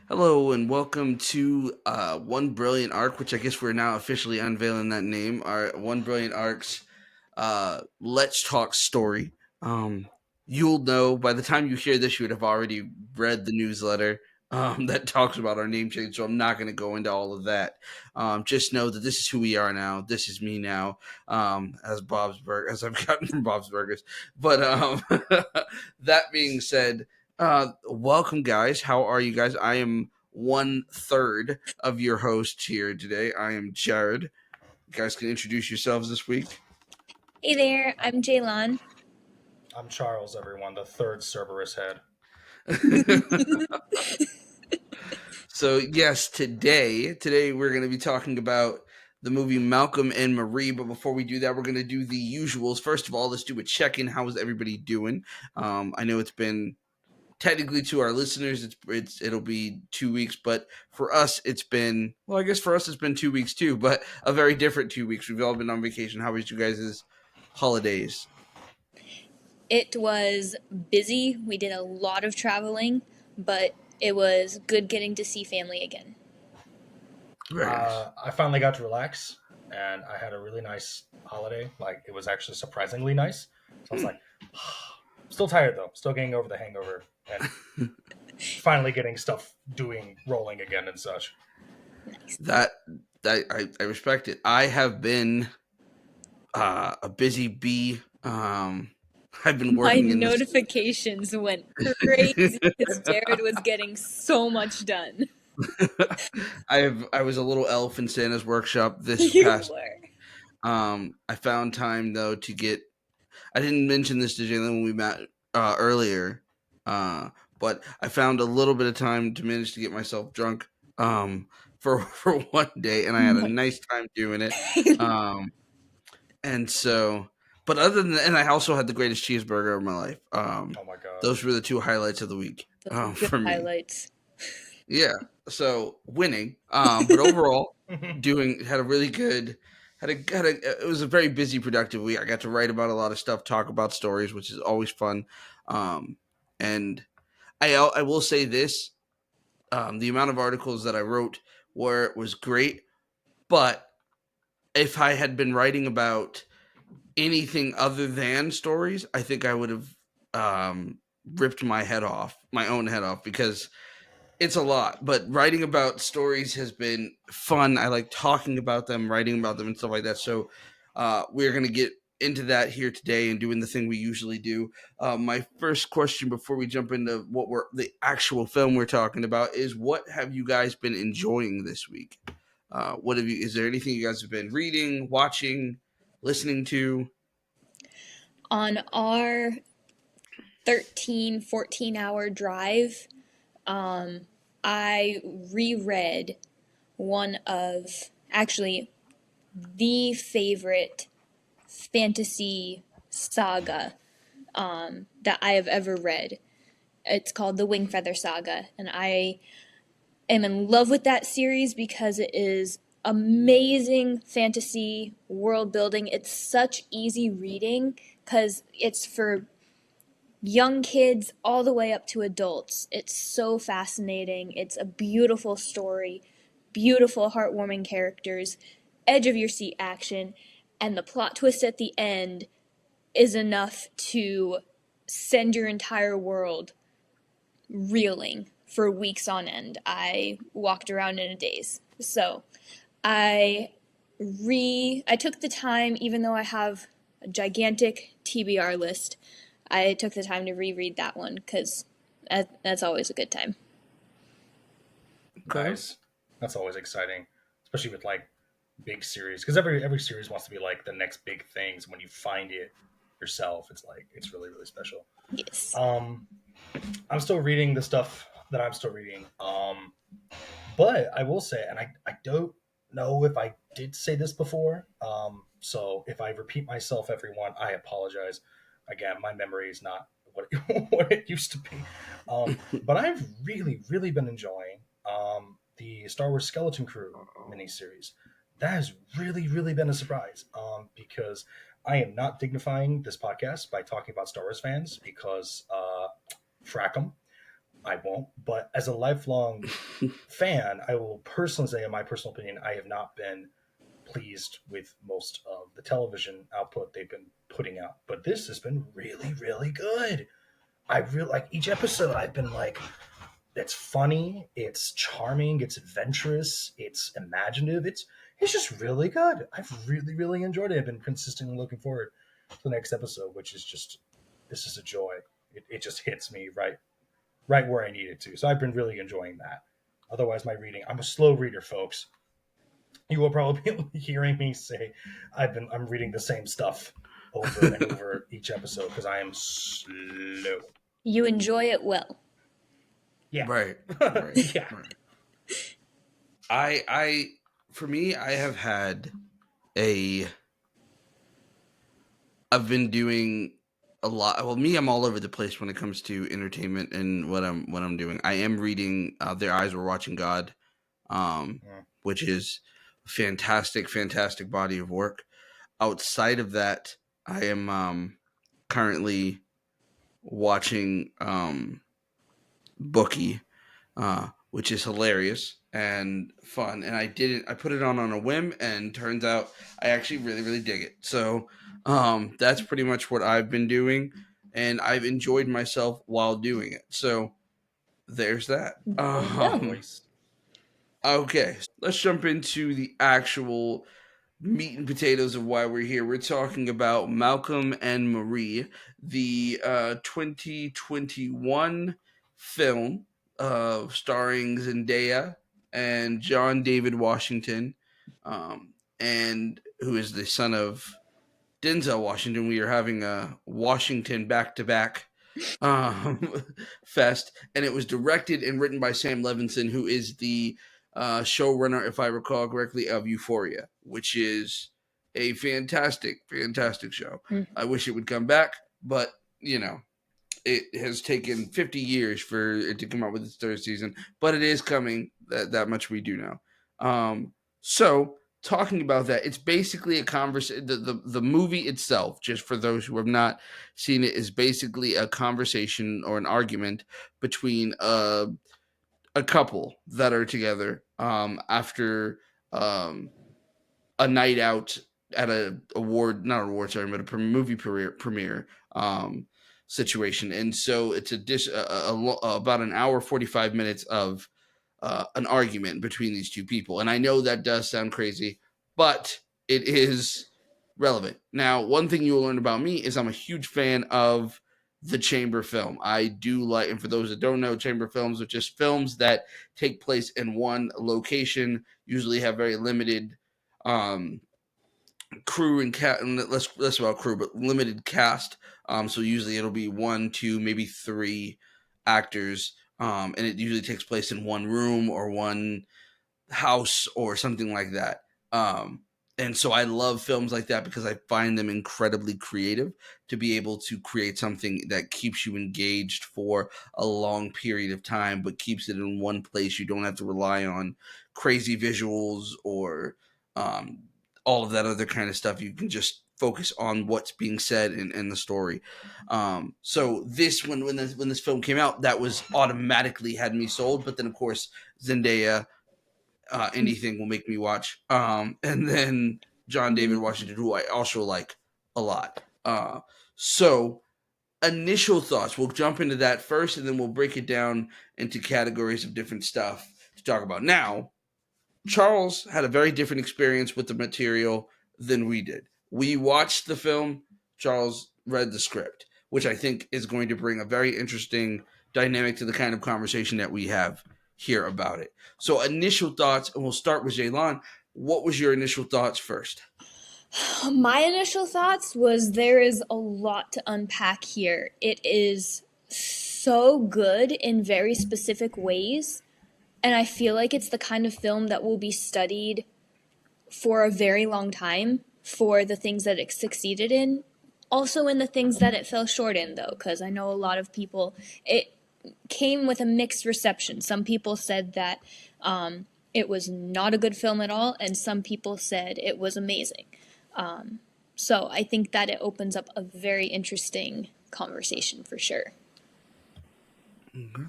Hello and welcome to One Brilliant Arc, which I guess we're now officially unveiling that name. Our One Brilliant Arc's Let's Talk story. Um, you'll know by the time you hear this, you would have already read the newsletter that talks about our name change. So I'm not going to go into all of that. Just know that this is who we are now. This is me now, as I've gotten from Bob's Burgers. But that being said, welcome, guys. How are you guys? I am one third of your host here today. I am Jared. You guys can introduce yourselves this week. Hey there, I'm Jaylon. I'm Charles, everyone, the third Cerberus head. So yes, today we're going to be talking about the movie Malcolm and Marie. But before we do that, we're going to do the usuals. First of all, let's do a check-in. How is everybody doing? I know it's been technically to our listeners it'll be 2 weeks, but for us it's been, well, I guess for us it's been 2 weeks too, but a very different 2 weeks. We've all been on vacation. How was you guys' holidays? It was busy. We did a lot of traveling, but it was good getting to see family again. Very nice. I finally got to relax, and I had a really nice holiday. Like, it was actually surprisingly nice. So I was like, still tired though, still getting over the hangover, and finally getting stuff rolling again and such. Nice. That I respect it. I have been a busy bee. I've been My working in this. notifications went crazy because Jared was getting so much done. I was a little elf in Santa's workshop this You past. were. I found time though to get. I didn't mention this to Jalen when we met earlier, but I found a little bit of time to manage to get myself drunk for one day, and I had a nice time doing it. Um, and so, but other than that, and I also had the greatest cheeseburger of my life. Oh my god. Those were the two highlights of the week Those were good for me. highlights. Yeah. So winning, but overall, doing had a really good had a it was a very busy, productive week. I got to write about a lot of stuff, talk about stories, which is always fun. And I will say this: the amount of articles that I wrote was great, but if I had been writing about anything other than stories, I think I would have ripped my own head off, because it's a lot. But writing about stories has been fun. I like talking about them, writing about them, and stuff like that. So we're gonna get into that here today and doing the thing we usually do. My first question before we jump into what we're the actual film we're talking about is, what have you guys been enjoying this week? What have you? Is there anything you guys have been reading, watching, listening to? On our 13, 14-hour drive, I reread one of, actually, the favorite fantasy saga that I have ever read. It's called the Wingfeather Saga, and I am in love with that series because it is amazing fantasy world building. It's such easy reading because it's for young kids all the way up to adults. It's so fascinating. It's a beautiful story, beautiful, heartwarming characters, edge of your seat action, and the plot twist at the end is enough to send your entire world reeling for weeks on end. I walked around in a daze. So I I took the time, even though I have a gigantic TBR list, I took the time to reread that one because that's always a good time. Okay. Nice. That's always exciting, especially with like big series, because every series wants to be like the next big things. When you find it yourself, it's like it's really really special. Yes. Um, I'm still reading the stuff that I'm still reading. But I will say, and I don't know if I did say this before. So if I repeat myself, everyone, I apologize. Again, my memory is not what what it used to be. But I've really, really been enjoying the Star Wars Skeleton Crew miniseries. That has really, really been a surprise because I am not dignifying this podcast by talking about Star Wars fans because frack 'em. I won't. But as a lifelong fan, I will personally say, in my personal opinion, I have not been pleased with most of the television output they've been putting out. But this has been really, really good. I really like each episode. I've been like, it's funny, it's charming, it's adventurous, it's imaginative. It's just really good. I've really, really enjoyed it. I've been consistently looking forward to the next episode, which is just this is a joy. It just hits me right where I need it to. So I've been really enjoying that. Otherwise, my reading, I'm a slow reader, folks. You will probably be hearing me say I'm reading the same stuff over and over each episode because I am slow. You enjoy it well. Yeah. Right, right, Yeah. right. I, for me, I have had a. I've been doing a lot. Well, me, I'm all over the place when it comes to entertainment and what I'm doing. I am reading "Their Eyes Were Watching God," um, Mm. which is a fantastic, fantastic body of work. Outside of that, I am currently watching Bookie, which is hilarious and fun. And I put it on a whim, and turns out I actually really, really dig it. So that's pretty much what I've been doing, and I've enjoyed myself while doing it. So there's that. There you go. Nice. Okay, let's jump into the actual meat and potatoes of why we're here. We're talking about Malcolm and Marie, the 2021 film starring Zendaya and John David Washington, um, and who is the son of Denzel Washington. We are having a Washington back to back fest, and it was directed and written by Sam Levinson, who is the showrunner, if I recall correctly, of Euphoria, which is a fantastic, fantastic show. Mm. I wish it would come back, but you know, it has taken 50 years for it to come out with its third season, but it is coming. That much we do know. So talking about that, it's basically a conversation. The movie itself, just for those who have not seen it, is basically a conversation or an argument between a couple that are together after um, a night out at a award, not an award, sorry, but a movie premiere situation. And so it's about an hour 45 minutes of an argument between these two people. And I know that does sound crazy, but it is relevant. Now, one thing you will learn about me is I'm a huge fan of the chamber film. I do like, and for those that don't know, chamber films are just films that take place in one location, usually have very limited um, crew and cat, and less about crew, but limited cast. So usually it'll be one, two, maybe three actors, and it usually takes place in one room or one house or something like that. And so I love films like that because I find them incredibly creative to be able to create something that keeps you engaged for a long period of time, but keeps it in one place. You don't have to rely on crazy visuals or um, all of that other kind of stuff. You can just focus on what's being said in the story. So this when this film came out, that was automatically had me sold. But then of course Zendaya, anything will make me watch. And then John David Washington, who I also like a lot. So initial thoughts. We'll jump into that first, and then we'll break it down into categories of different stuff to talk about. Now, Charles had a very different experience with the material than we did. We watched the film. Charles read the script, which I think is going to bring a very interesting dynamic to the kind of conversation that we have here about it. So, initial thoughts, and we'll start with Jaylon. What was your initial thoughts first? My initial thoughts was there is a lot to unpack here. It is so good in very specific ways, and I feel like it's the kind of film that will be studied for a very long time for the things that it succeeded in. Also in the things that it fell short in, though, because I know a lot of people, it came with a mixed reception. Some people said that it was not a good film at all, and some people said it was amazing. So I think that it opens up a very interesting conversation for sure. Okay.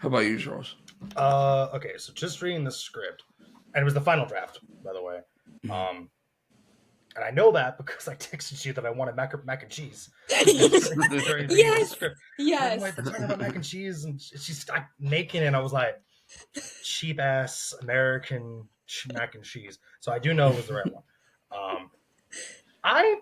How about you, Charles? Okay, so just reading the script, and it was the final draft, by the way. Mm. Um, and I know that because I texted you that I wanted mac and cheese during reading the Yes, script. And I'm yes. like, they're talking about mac and cheese, and she's like, making it. And I was like, cheap ass American mac and cheese. So I do know it was the right one. Um, I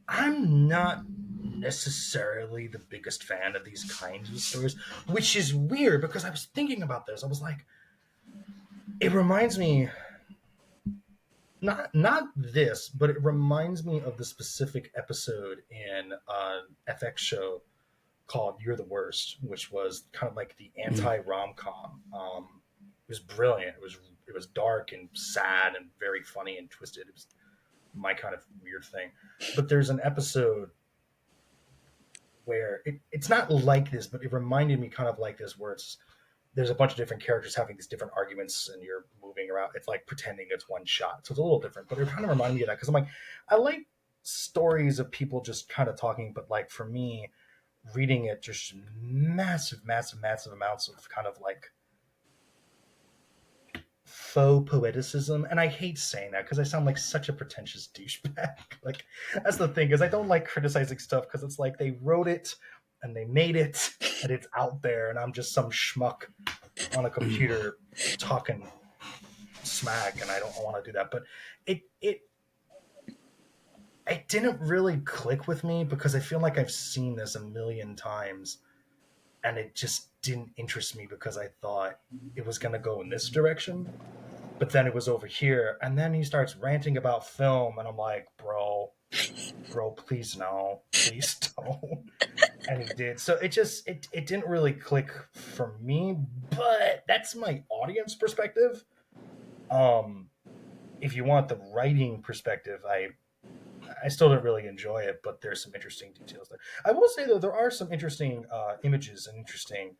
I'm not necessarily the biggest fan of these kinds of stories, which is weird because I was thinking about this. I was like, it reminds me not this, but it reminds me of the specific episode in an FX show called "You're the Worst," which was kind of like the Mm. anti rom com. It was brilliant. It was dark and sad and very funny and twisted. It was my kind of weird thing. But there's an episode where it's not like this, but it reminded me kind of like this, where there's a bunch of different characters having these different arguments and you're moving around. It's like pretending it's one shot. So it's a little different, but it kind of reminded me of that because I'm like, I like stories of people just kind of talking, but like for me, reading it, just massive amounts of kind of like faux poeticism. And I hate saying that because I sound like such a pretentious douchebag. Like, that's the thing, is I don't like criticizing stuff because it's like they wrote it and they made it and it's out there and I'm just some schmuck on a computer talking smack, and I don't want to do that. But it didn't really click with me because I feel like I've seen this a million times and it just didn't interest me because I thought it was going to go in this direction. But then it was over here, and then he starts ranting about film, and I'm like, bro, please no, please don't. And he did. So it didn't really click for me, but that's my audience perspective. Um, if you want the writing perspective, I still didn't really enjoy it, but there's some interesting details there. I will say though, there are some interesting images and interesting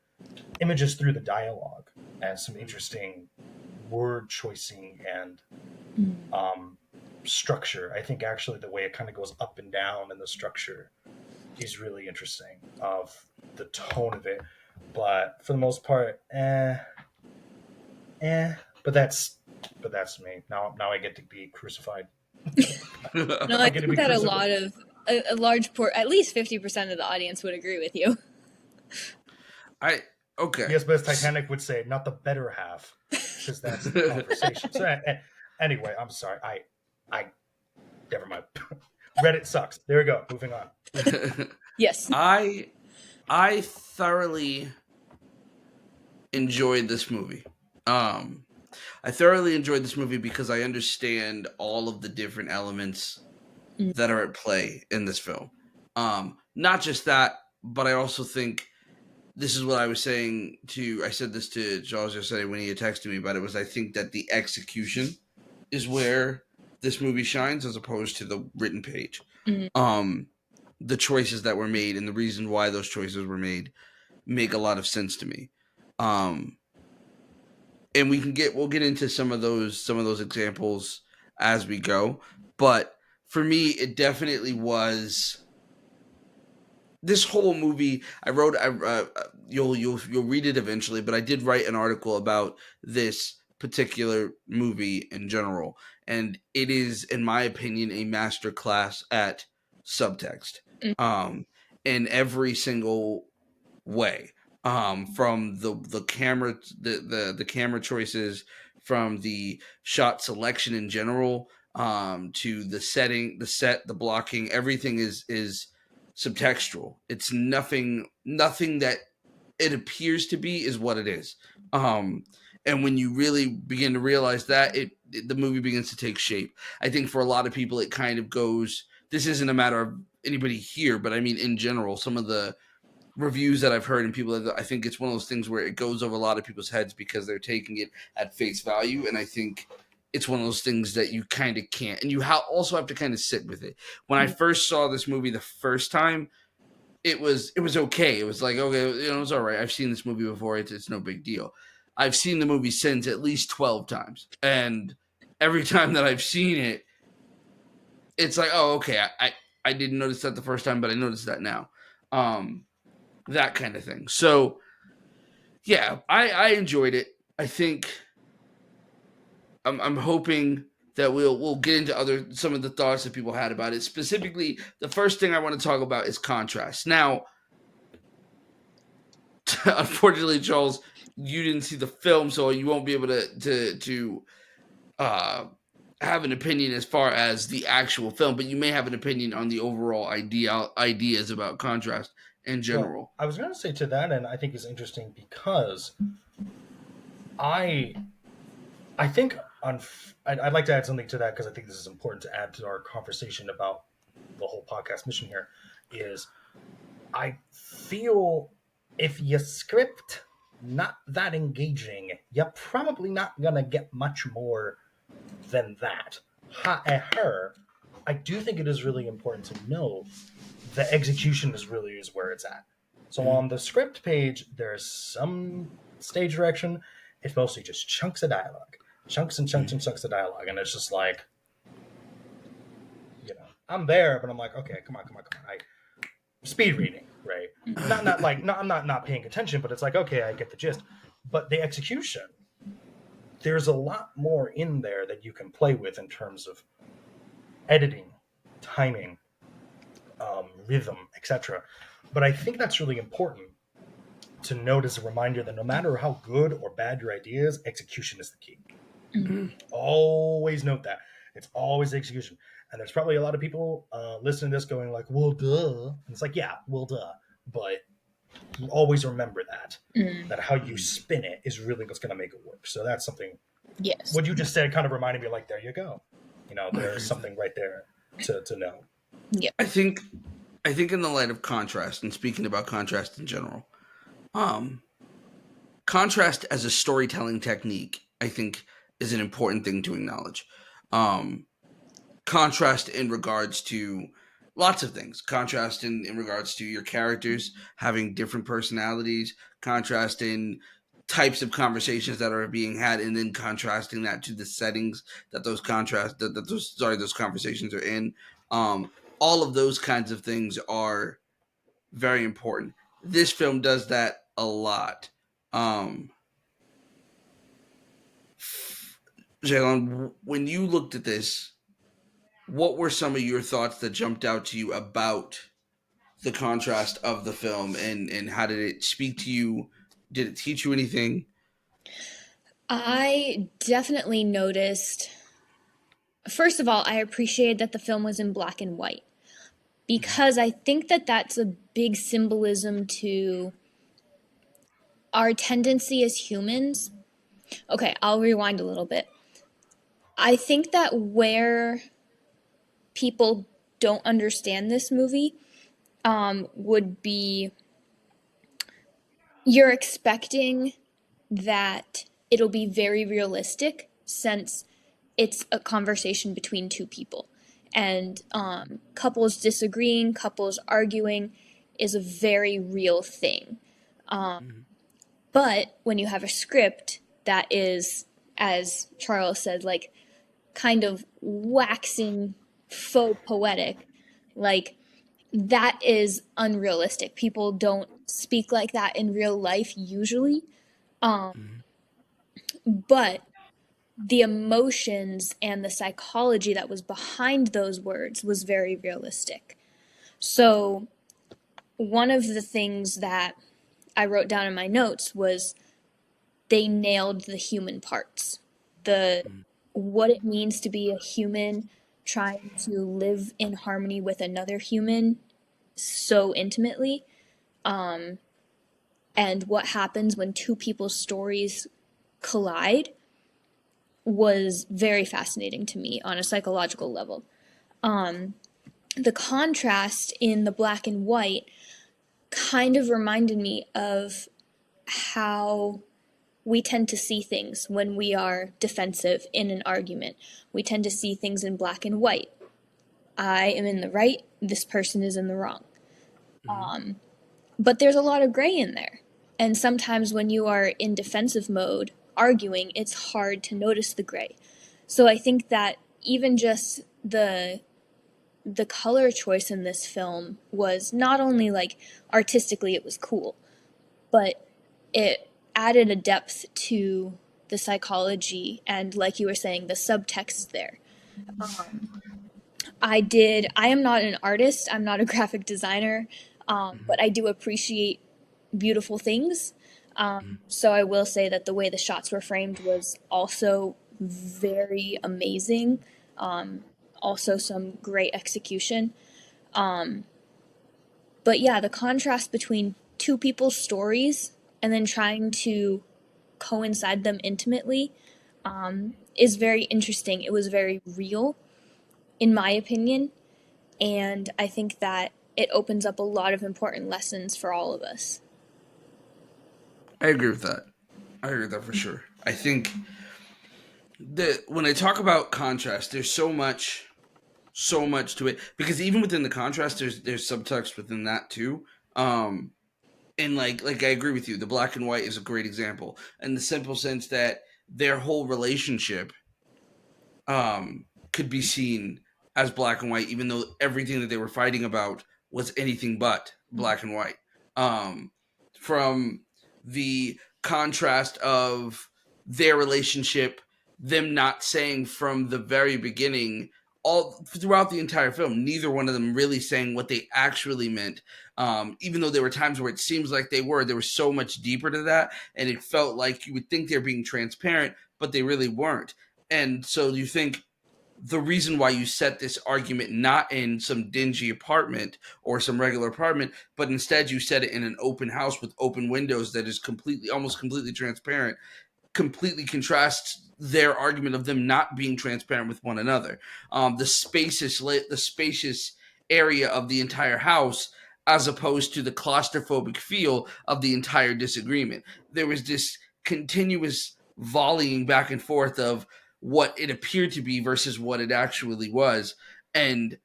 images through the dialogue, and some interesting word choicing and um, structure. I think actually the way it kind of goes up and down in the structure is really interesting of the tone of it. But for the most part, eh. But that's me. Now I get to be crucified. No, I I get to think be that crucified. a large port, at least 50% of the audience would agree with you. I okay. Yes, but as Titanic would say, not the better half, because that's the conversation. So anyway, I'm sorry. I never mind. Reddit sucks. There we go. Moving on. Yes. I I thoroughly enjoyed this movie. Um, I thoroughly enjoyed this movie because I understand all of the different elements Mm. that are at play in this film. Not just that, but I also think this is what I was saying to. I said this to Charles yesterday when he had texted me about it. Was I think that the execution is where this movie shines as opposed to the written page. Mm. The choices that were made and the reason why those choices were made make a lot of sense to me. Um, and we'll get into some of those examples as we go. But for me, it definitely was this whole movie. I wrote. You'll read it eventually, but I did write an article about this particular movie in general, and it is, in my opinion, a master class at subtext. Mm. Um, in every single way, from the camera, the camera choices, from the shot selection in general, to the setting, the set, the blocking, everything is subtextual. It's nothing that it appears to be is what it is. And when you really begin to realize that, the movie begins to take shape. I think for a lot of people it kind of goes, this isn't a matter of anybody here, but I mean in general, some of the reviews that I've heard and people that, I think it's one of those things where it goes over a lot of people's heads because they're taking it at face value. And I think it's one of those things that you kind of can't, and you also have to kind of sit with it. When I first saw this movie the first time, it was okay. It was like, okay, you know, it was all right. I've seen this movie before. It's no big deal. I've seen the movie since at least 12 times. And every time that I've seen it, it's like, oh, okay, I didn't notice that the first time, but I noticed that now. Um, that kind of thing. So yeah, I enjoyed it. I think I'm hoping that we'll get into some of the thoughts that people had about it. Specifically, the first thing I want to talk about is contrast. Now, unfortunately, Charles, you didn't see the film, so you won't be able to uh, have an opinion as far as the actual film, but you may have an opinion on the overall ideas about contrast in Well, general. I was going to say to that, and I think it's interesting because I I think I'd like to add something to that because I think this is important to add to our conversation about the whole podcast mission here. Is I feel if you script not that engaging, you're probably not gonna get much more than that. However, I do think it is really important to know the execution is where it's at. So on the script page, there's some stage direction. It's mostly just chunks of dialogue, chunks and chunks and chunks of dialogue, and it's just like, I'm there, but I'm like, okay, come on. Speed reading, right? Not like I'm not paying attention, but it's like, okay, I get the gist. But the execution, there's a lot more in there that you can play with in terms of editing, timing, rhythm, etc. But I think that's really important to note as a reminder that no matter how good or bad your idea is, execution is the key. Always note that. It's always execution. And there's probably a lot of people listening to this going like, well, duh. And it's like, yeah, well, duh. But always remember that how you spin it is really what's going to make it work. So that's something. Yes. What you just said kind of reminded me like, there you go. There's something right there to know. Yeah. I think in the light of contrast, and speaking about contrast in general, contrast as a storytelling technique, I think, is an important thing to acknowledge. Contrast in regards to lots of things. Contrast in regards to your characters having different personalities. Contrast in types of conversations that are being had, and then contrasting that to the settings that those those conversations are in. All of those kinds of things are very important. This film does that a lot. Jalen, when you looked at this, what were some of your thoughts that jumped out to you about the contrast of the film, and how did it speak to you? Did it teach you anything? I definitely noticed. First of all, I appreciated that the film was in black and white because I think that that's a big symbolism to our tendency as humans. Okay, I'll rewind a little bit. I think that where people don't understand this movie would be you're expecting that it'll be very realistic since it's a conversation between two people. And couples disagreeing, couples arguing is a very real thing. But when you have a script that is, as Charles said, like kind of waxing faux poetic, like that is unrealistic. People don't speak like that in real life usually. But the emotions and the psychology that was behind those words was very realistic. So, one of the things that I wrote down in my notes was they nailed the human parts. The what it means to be a human trying to live in harmony with another human so intimately, and what happens when two people's stories collide was very fascinating to me on a psychological level. The contrast in the black and white kind of reminded me of how we tend to see things when we are defensive in an argument. We tend to see things in black and white. I am in the right, this person is in the wrong. But there's a lot of gray in there. And sometimes when you are in defensive mode arguing, it's hard to notice the gray. So I think that even just the the color choice in this film was not only like artistically it was cool, but it added a depth to the psychology and, like you were saying, the subtext there. Um, I am not an artist, I'm not a graphic designer, but I do appreciate beautiful things. So I will say that the way the shots were framed was also very amazing. Um, Also, some great execution. Um, but yeah, the contrast between two people's stories and then trying to coincide them intimately is very interesting. It was very real, in my opinion, and I think that it opens up a lot of important lessons for all of us. I agree with that. I agree with that for sure. I think that when I talk about contrast, there's so much to it because even within the contrast, there's subtext within that too. Um, and like I agree with you. The black and white is a great example, in the simple sense that their whole relationship could be seen as black and white, even though everything that they were fighting about was anything but black and white. Um, from the contrast of their relationship, them not saying from the very beginning, all throughout the entire film, neither one of them really saying what they actually meant. Even though there were times where it seems like there was so much deeper to that, and it felt like you would think they're being transparent, but they really weren't. And so you think the reason why you set this argument not in some dingy apartment or some regular apartment, but instead you set it in an open house with open windows that is almost completely transparent, completely contrasts their argument of them not being transparent with one another. The spacious area of the entire house, as opposed to the claustrophobic feel of the entire disagreement. There was this continuous volleying back and forth of what it appeared to be versus what it actually was. And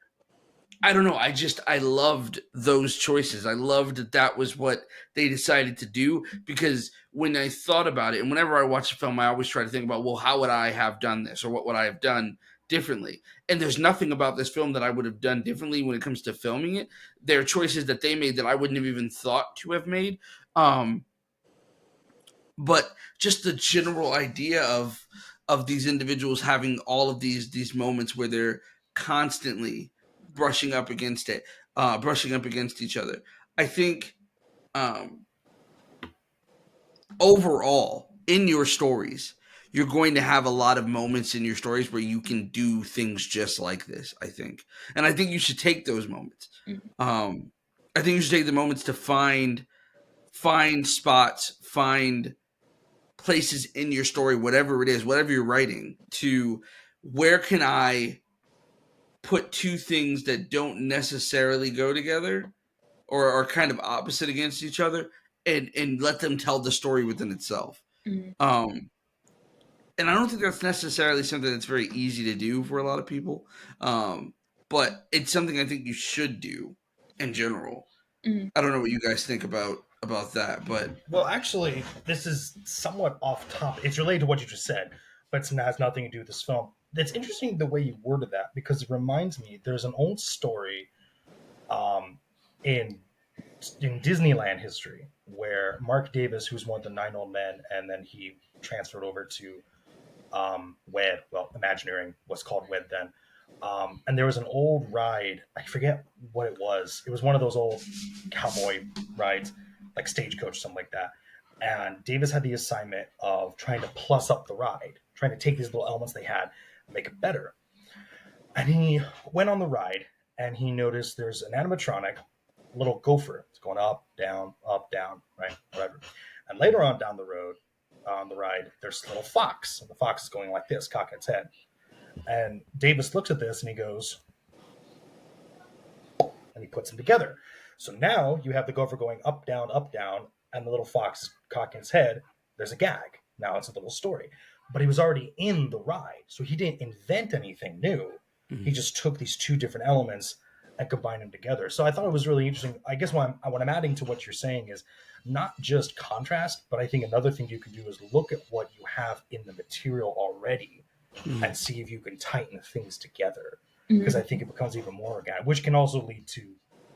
I don't know. I loved those choices. I loved that was what they decided to do, because when I thought about it, and whenever I watch a film, I always try to think about, well, how would I have done this, or what would I have done differently? And there's nothing about this film that I would have done differently when it comes to filming it. There are choices that they made that I wouldn't have even thought to have made. But just the general idea of these individuals having all of these moments where they're constantly brushing up against it, brushing up against each other. I think um, overall in your stories, you're going to have a lot of moments in your stories where you can do things just like this. I think, and I think you should take those moments. Um, I think you should take the moments to find spots, find places in your story, whatever it is, whatever you're writing, to where can I put two things that don't necessarily go together or are kind of opposite against each other, and let them tell the story within itself. Mm. Um, and I don't think that's necessarily something that's very easy to do for a lot of people. But it's something I think you should do in general. Mm. I don't know what you guys think about that, but Well, actually, this is somewhat off topic. It's related to what you just said, but it has nothing to do with this film. It's interesting the way you worded that, because it reminds me there's an old story um, in Disneyland history where Mark Davis, who's one of the nine old men, and then he transferred over to WED. Well, Imagineering was called WED then. And there was an old ride. I forget what it was. It was one of those old cowboy rides, like Stagecoach, something like that. And Davis had the assignment of trying to plus up the ride, trying to take these little elements they had and make it better. And he went on the ride, and he noticed there's an animatronic, little gopher. It's going up, down, right? Whatever. And later on down the road, on the ride, there's a little fox. And the fox is going like this, cocking its head. And Davis looks at this and he goes, and he puts them together. So now you have the gopher going up, down, and the little fox cocking his head. There's a gag. Now it's a little story. But he was already in the ride, so he didn't invent anything new. He just took these two different elements and combined them together. So I thought it was really interesting. I guess what I'm adding to what you're saying is not just contrast, but I think another thing you can do is look at what you have in the material already and see if you can tighten things together. because I Mm. think it becomes even more organic, which can also lead to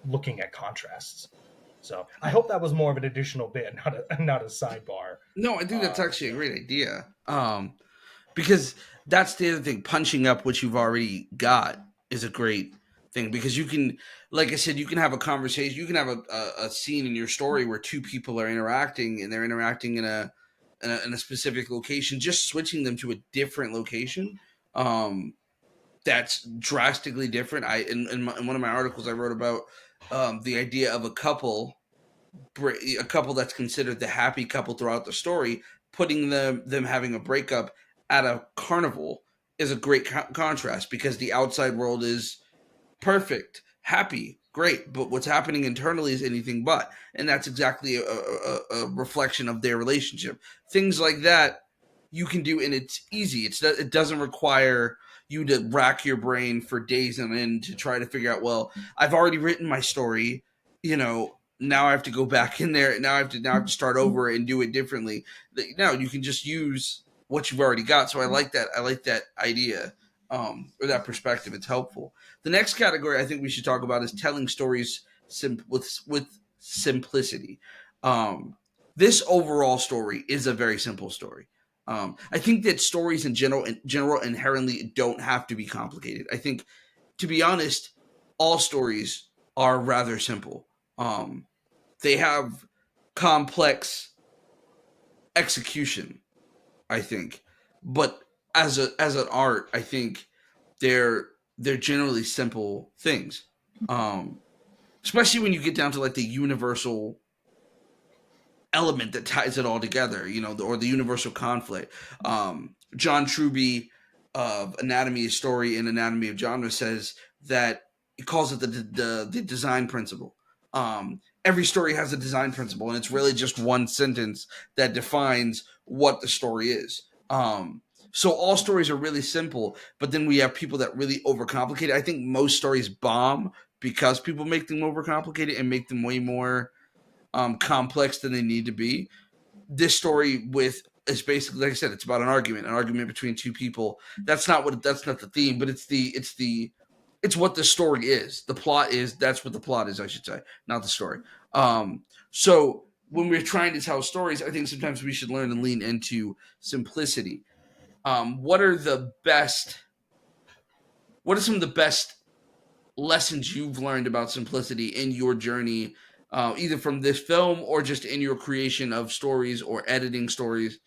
looking at contrasts. So I hope that was more of an additional bit, not a sidebar. No, I think that's actually a Yeah. great idea. Because that's the other thing. Punching up what you've already got is a great thing because you can, like I said, you can have a conversation. You can have a scene in your story where two people are interacting and they're interacting in a specific location. Just switching them to a different location, that's drastically different. In one of my articles I wrote about the idea of a couple that's considered the happy couple throughout the story, putting them having a breakup at a carnival is a great contrast because the outside world is perfect, happy, great, but what's happening internally is anything but, and that's exactly a reflection of their relationship. Things like that you can do, and it's easy. It doesn't require you to rack your brain for days on end to try to figure out. Well, I've already written my story, now I have to go back in there. Now I have to start over and do it differently. No, you can just use what you've already got. So I like that. I like that idea, or that perspective. It's helpful. The next category I think we should talk about is telling stories with simplicity. Um, this overall story is a very simple story. I think that stories in general inherently don't have to be complicated. I think, to be honest, all stories are rather simple. They have complex execution, I think, but as an art, I think they're they're generally simple things. Um, Especially when you get down to like the universal element that ties it all together, or the universal conflict. John Truby of Anatomy of Story and Anatomy of Genre says that he calls it the design principle. Every story has a design principle, and it's really just one sentence that defines what the story is. So all stories are really simple, but then we have people that really overcomplicate it. I think most stories bomb because people make them overcomplicated and make them way more complex than they need to be. This story with is basically, like I said, it's about an argument between two people. That's not the theme, but it's what the story is. The plot is that's what the plot is, I should say, not the story. So when we're trying to tell stories, I think sometimes we should learn and lean into simplicity. What are the best? What are some of the best lessons you've learned about simplicity in your journey, either from this film or just in your creation of stories or editing stories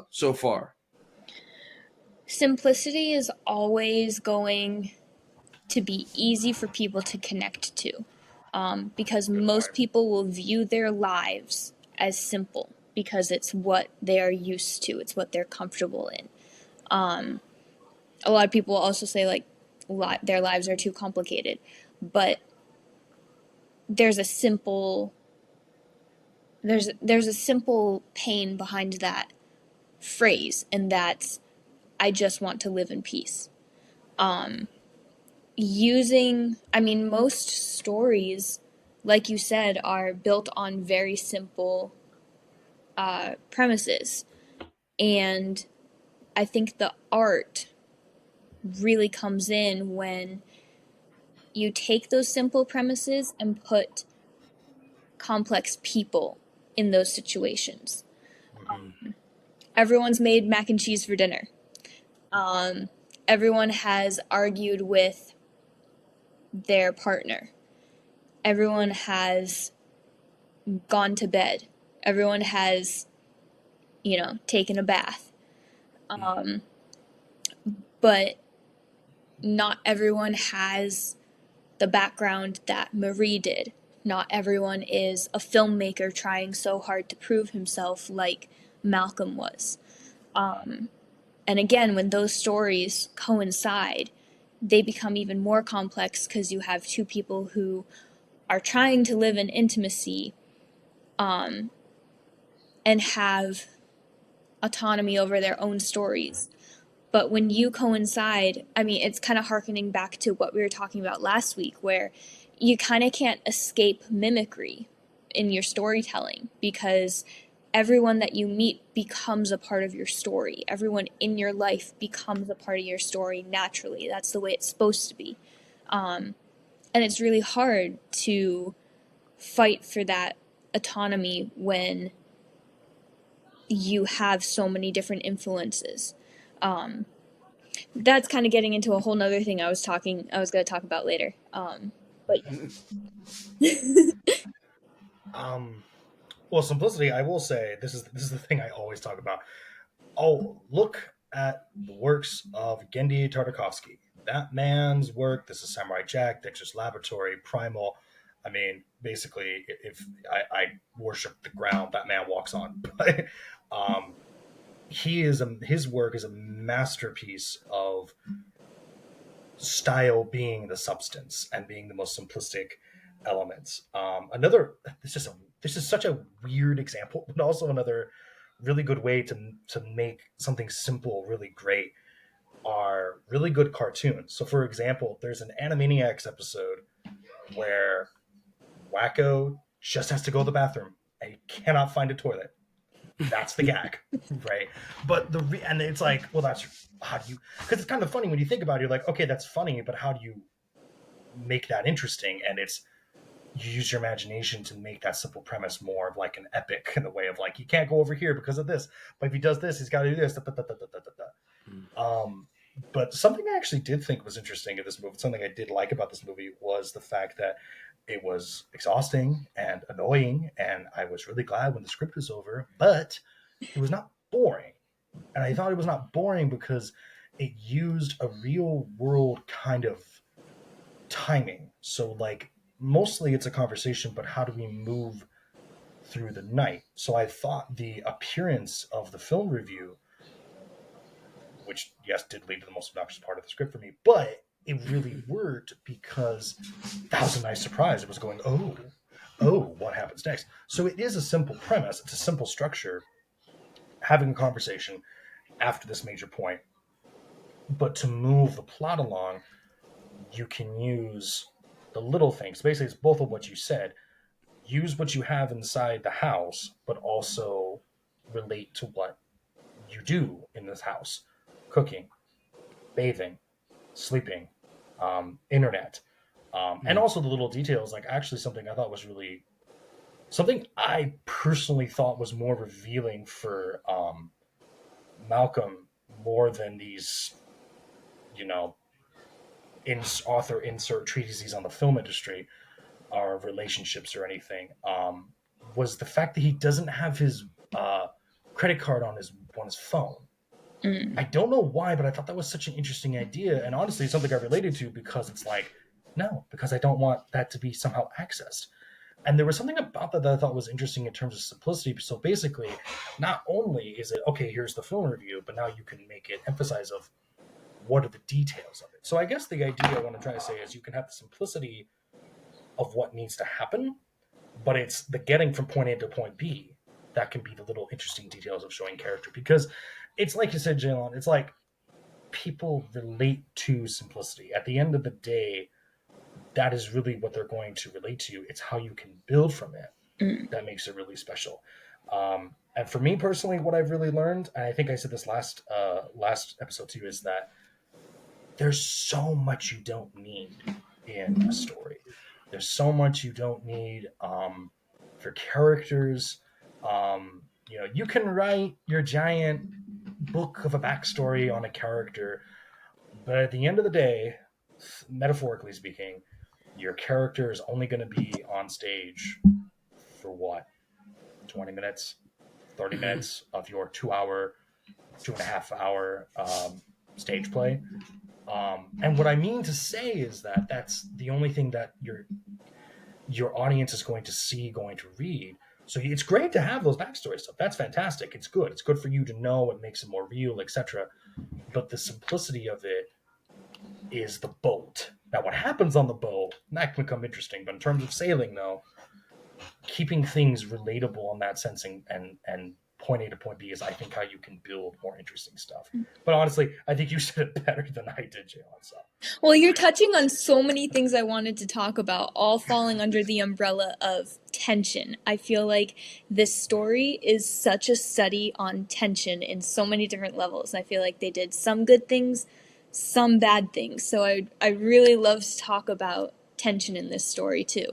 so far? Simplicity is always going to be easy for people to connect to, because Good most point. people will view their lives as simple because it's what they are used to, it's what they're comfortable in. A lot of people also say like their lives are too complicated, but there's a simple there's a simple pain behind that phrase, and that's I just want to live in peace. Most stories, like you said, are built on very simple premises, and I think the art really comes in when you take those simple premises and put complex people in those situations. Hmm. Everyone's made mac and cheese for dinner. Everyone has argued with their partner. Everyone has gone to bed. Everyone has, taken a bath. But not everyone has the background that Marie did. Not everyone is a filmmaker trying so hard to prove himself like Malcolm was. And again, when those stories coincide, they become even more complex because you have two people who are trying to live in intimacy, and have autonomy over their own stories. But when you coincide, it's kind of harkening back to what we were talking about last week, where you kind of can't escape mimicry in your storytelling because everyone that you meet becomes a part of your story. Everyone in your life becomes a part of your story naturally. That's the way it's supposed to be. And it's really hard to fight for that autonomy when you have so many different influences. That's kind of getting into a whole nother thing I was going to talk about later. But Um, well, simplicity. I will say this is the thing I always talk about. Oh, look at the works of Genndy Tartakovsky. That man's work. This is Samurai Jack, Dexter's Laboratory, Primal. I mean, basically, if I worship the ground that man walks on, but his work is a masterpiece of style being the substance and being the most simplistic elements. Another this is such a weird example, but also another really good way to make something simple really great are really good cartoons. So, for example, there's an Animaniacs episode where Wacko just has to go to the bathroom and he cannot find a toilet. That's the gag, right? But and it's like, well, that's how do you? Because it's kind of funny when you think about it. You're like, okay, that's funny, but how do you make that interesting? And it's you use your imagination to make that simple premise more of like an epic in the way of like, you can't go over here because of this, but if he does this, he's got to do this. Da, da, da, da, da, da, da. But something I actually did think was interesting in this movie, something I did like about this movie, was the fact that it was exhausting and annoying, and I was really glad when the script was over, but it was not boring. And I thought it was not boring because it used a real world kind of timing. So, like, mostly it's a conversation, but how do we move through the night? So I thought the appearance of the film review, which, yes, did lead to the most obnoxious part of the script for me, but it really worked because that was a nice surprise. It was going, oh, what happens next? So it is a simple premise. It's a simple structure, having a conversation after this major point. But to move the plot along, you can use the little things. Basically, it's both of what you said. Use what you have inside the house, but also relate to what you do in this house: cooking, bathing, sleeping, internet, and also the little details. Like, actually, something I thought was really something I personally thought was more revealing for Malcolm, more than these, you know, author insert treatises on the film industry or relationships or anything, was the fact that he doesn't have his credit card on his phone. I don't know why, but I thought that was such an interesting idea, and honestly, it's something I related to because it's like, no, because I don't want that to be somehow accessed. And there was something about that I thought was interesting in terms of simplicity. So basically, not only is it okay, here's the film review, but now you can make it emphasize of what are the details of it. So I guess the idea I want to try to say is you can have the simplicity of what needs to happen, but it's the getting from point A to point B that can be the little interesting details of showing character. Because it's like you said, Jalen, it's like people relate to simplicity. At the end of the day, that is really what they're going to relate to. It's how you can build from it that makes it really special. And for me personally, what I've really learned, and I think I said this last episode too, is that there's so much you don't need in a story. There's so much you don't need for characters. You can write your giant book of a backstory on a character, but at the end of the day, metaphorically speaking, your character is only going to be on stage for what, 20 minutes, 30 minutes of your 2 hour, 2.5 hour stage play. And what I mean to say is that that's the only thing that your audience is going to see, going to read. So it's great to have those backstory stuff. That's fantastic. It's good. It's good for you to know. It makes it more real, etc. But the simplicity of it is the boat. Now, what happens on the boat, that can become interesting. But in terms of sailing, though, keeping things relatable in that sense and point A to point B is, I think, how you can build more interesting stuff. But honestly, I think you said it better than I did, Jalen. So Well, you're touching on so many things I wanted to talk about, all falling under the umbrella of tension. I feel like this story is such a study on tension in so many different levels. I feel like they did some good things, some bad things. So I really love to talk about tension in this story too.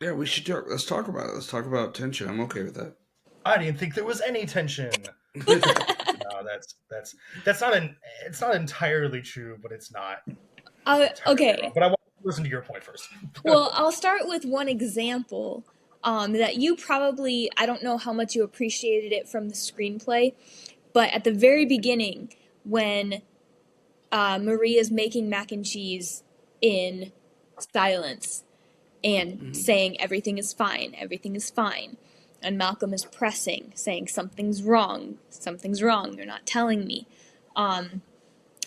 Yeah, we should talk. Let's talk about it. Let's talk about tension. I'm okay with that. I didn't think there was any tension. No, that's not an. It's not entirely true, but it's not entirely wrong. Okay. But I want to listen to your point first. Well, I'll start with one example that you probably, I don't know how much you appreciated it from the screenplay, but at the very beginning, when Marie is making mac and cheese in silence and saying everything is fine, everything is fine. And Malcolm is pressing, saying something's wrong, you're not telling me.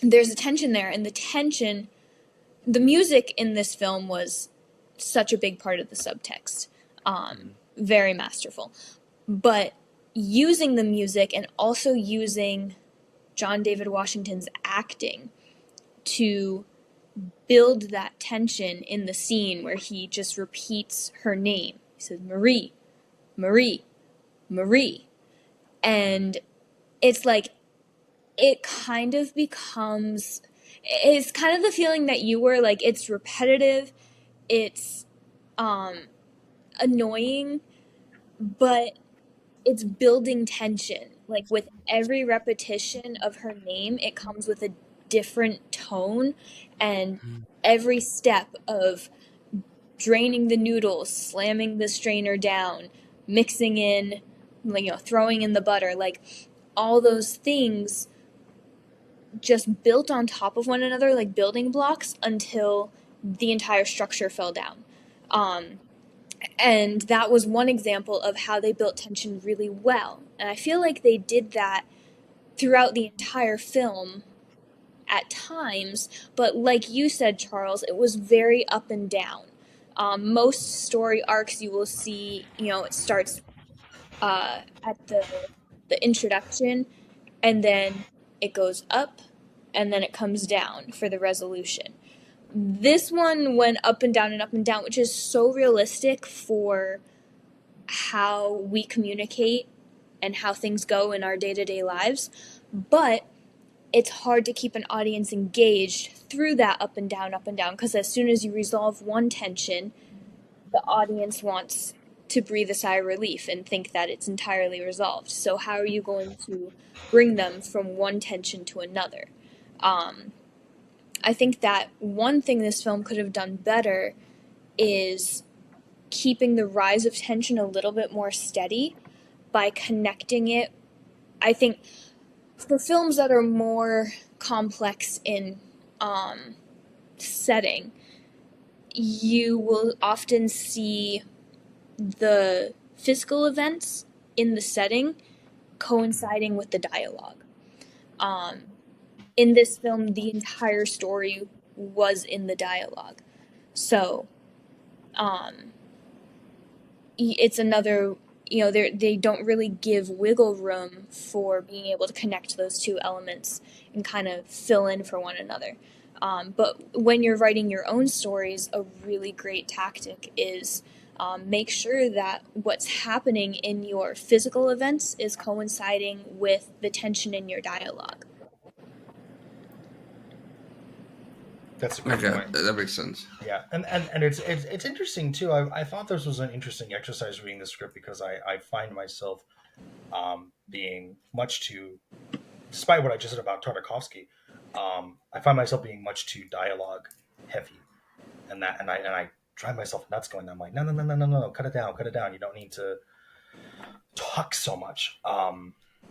There's a tension there, and the music in this film was such a big part of the subtext. Very masterful. But using the music and also using John David Washington's acting to build that tension in the scene where he just repeats her name. He says, Marie, Marie, Marie. And it's like, it kind of becomes, it's kind of the feeling that you were like, it's repetitive, it's annoying, but it's building tension. Like with every repetition of her name, it comes with a different tone, and every step of draining the noodles, slamming the strainer down, mixing in, throwing in the butter, like all those things just built on top of one another like building blocks until the entire structure fell down. And that was one example of how they built tension really well. And I feel like they did that throughout the entire film at times, but like you said, Charles, it was very up and down. Most story arcs you will see, it starts at the introduction, and then it goes up, and then it comes down for the resolution. This one went up and down and up and down, which is so realistic for how we communicate and how things go in our day-to-day lives. But it's hard to keep an audience engaged through that up and down, because as soon as you resolve one tension, the audience wants to breathe a sigh of relief and think that it's entirely resolved. So how are you going to bring them from one tension to another? I think that one thing this film could have done better is keeping the rise of tension a little bit more steady by connecting it. I think for films that are more complex in setting, you will often see the physical events in the setting coinciding with the dialogue. In this film, the entire story was in the dialogue. So, it's another, they don't really give wiggle room for being able to connect those two elements and kind of fill in for one another. But when you're writing your own stories, a really great tactic is make sure that what's happening in your physical events is coinciding with the tension in your dialogue. That's a great point. That makes sense. Yeah, and it's interesting too. I thought this was an interesting exercise reading the script, because I find myself being much too, despite what I just said about Tartakovsky, I find myself being much too dialogue heavy, and I drive myself nuts going. I'm like, no, cut it down. You don't need to talk so much.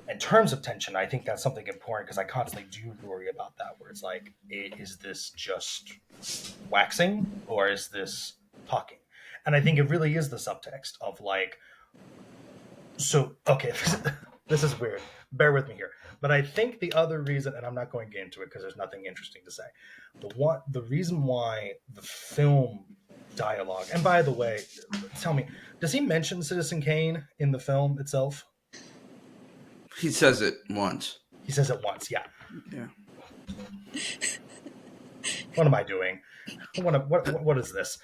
In terms of tension, I think that's something important, because I constantly do worry about that, where it's like, is this just waxing or is this talking? And I think it really is the subtext of like, so, okay, this is weird. Bear with me here. But I think the other reason, and I'm not going to get into it because there's nothing interesting to say, the reason why the film dialogue, and by the way, tell me, does he mention Citizen Kane in the film itself? He says it once. He says it once, yeah. Yeah. What am I doing? What is this?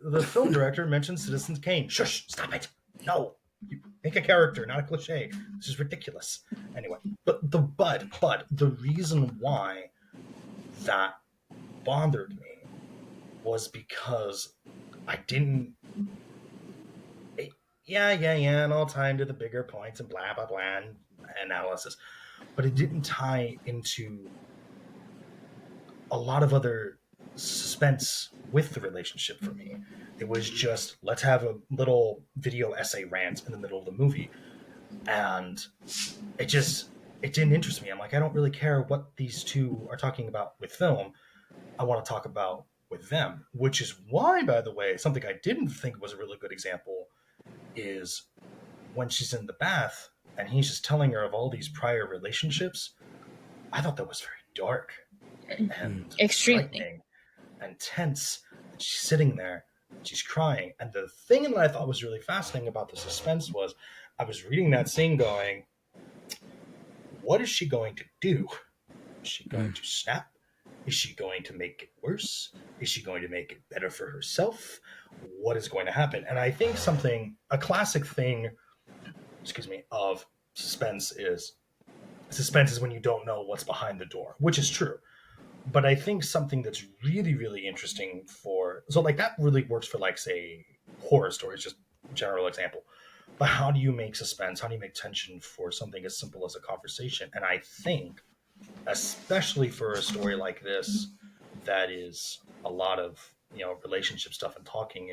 The film director mentions Citizen Kane. Shush! Stop it! No, you make a character, not a cliche. This is ridiculous. Anyway, but the reason why that bothered me was because I didn't. Yeah, and all time to the bigger points and blah blah blah and analysis, but it didn't tie into a lot of other suspense with the relationship for me. It was just let's have a little video essay rant in the middle of the movie, and it didn't interest me. I'm like, I don't really care what these two are talking about with film. I want to talk about with them, which is why, by the way, something I didn't think was a really good example is when she's in the bath and he's just telling her of all these prior relationships. I thought that was very dark and Extremely frightening and tense. And she's sitting there, she's crying. And the thing that I thought was really fascinating about the suspense was I was reading that scene going, what is she going to do? Is she going to snap? Is she going to make it worse? Is she going to make it better for herself? What is going to happen? And I think a classic thing, of suspense is when you don't know what's behind the door, which is true. But I think something that's really, really interesting that really works for, like, say, horror stories, just general example. But how do you make suspense? How do you make tension for something as simple as a conversation? And I think, especially for a story like this, that is a lot of, relationship stuff and talking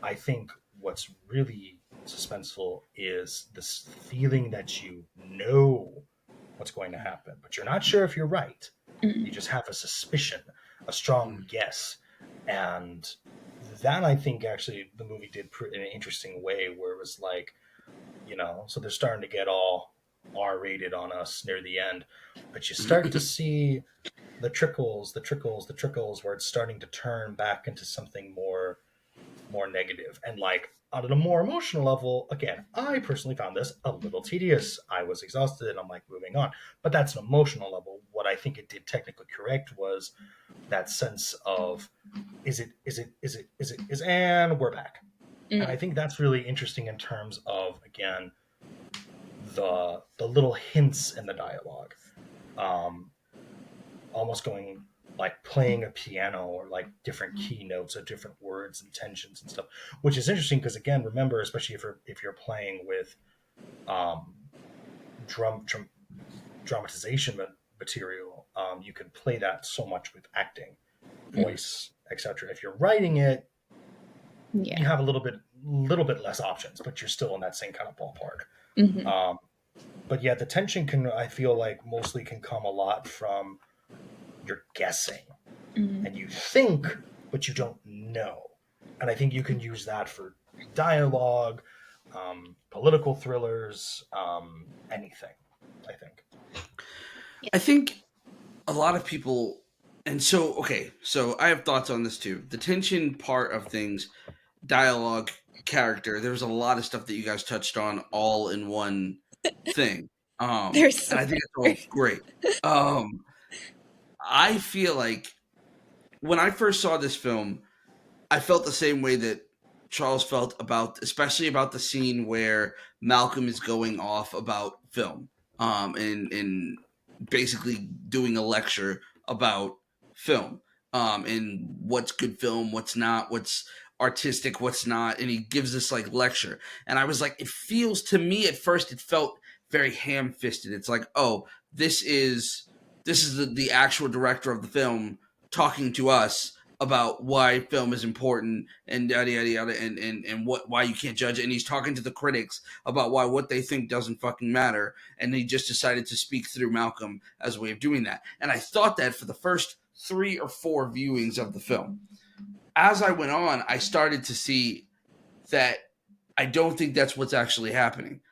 I think what's really suspenseful is this feeling that you know what's going to happen, but you're not sure if you're right. You just have a suspicion, a strong guess. And that, I think, actually the movie did in an interesting way, where it was like, so they're starting to get all R-rated on us near the end, but you start to see the trickles, where it's starting to turn back into something more negative. And, like, on a more emotional level, again, I personally found this a little tedious. I was exhausted and I'm like, moving on. But that's an emotional level. What I think it did technically correct was that sense of is it, and we're back. And I think that's really interesting in terms of, again, the little hints in the dialogue. Almost going, like, playing a piano, or like different key notes of different words and tensions and stuff, which is interesting because, again, remember, especially if you're playing with dramatization material, you can play that so much with acting, voice, etc. If you're writing it, you have a little bit less options, but you're still in that same kind of ballpark. But yeah, the tension I feel like mostly can come a lot from you're guessing, and you think, but you don't know. And I think you can use that for dialogue, political thrillers, anything, I think. I think a lot of people, and so I have thoughts on this too. The tension part of things, dialogue, character, there's a lot of stuff that you guys touched on all in one thing. And I think it's all great. I feel like when I first saw this film, I felt the same way that Charles felt especially about the scene where Malcolm is going off about film, and basically doing a lecture about film, and what's good film, what's not, what's artistic, what's not, and he gives this, like, lecture, and I was like, it feels to me at first, it felt very ham-fisted. It's like, oh, this is the actual director of the film talking to us about why film is important and yada yada yada, and why you can't judge it. And he's talking to the critics about why what they think doesn't fucking matter. And he just decided to speak through Malcolm as a way of doing that. And I thought that for the first 3 or 4 viewings of the film. As I went on, I started to see that I don't think that's what's actually happening.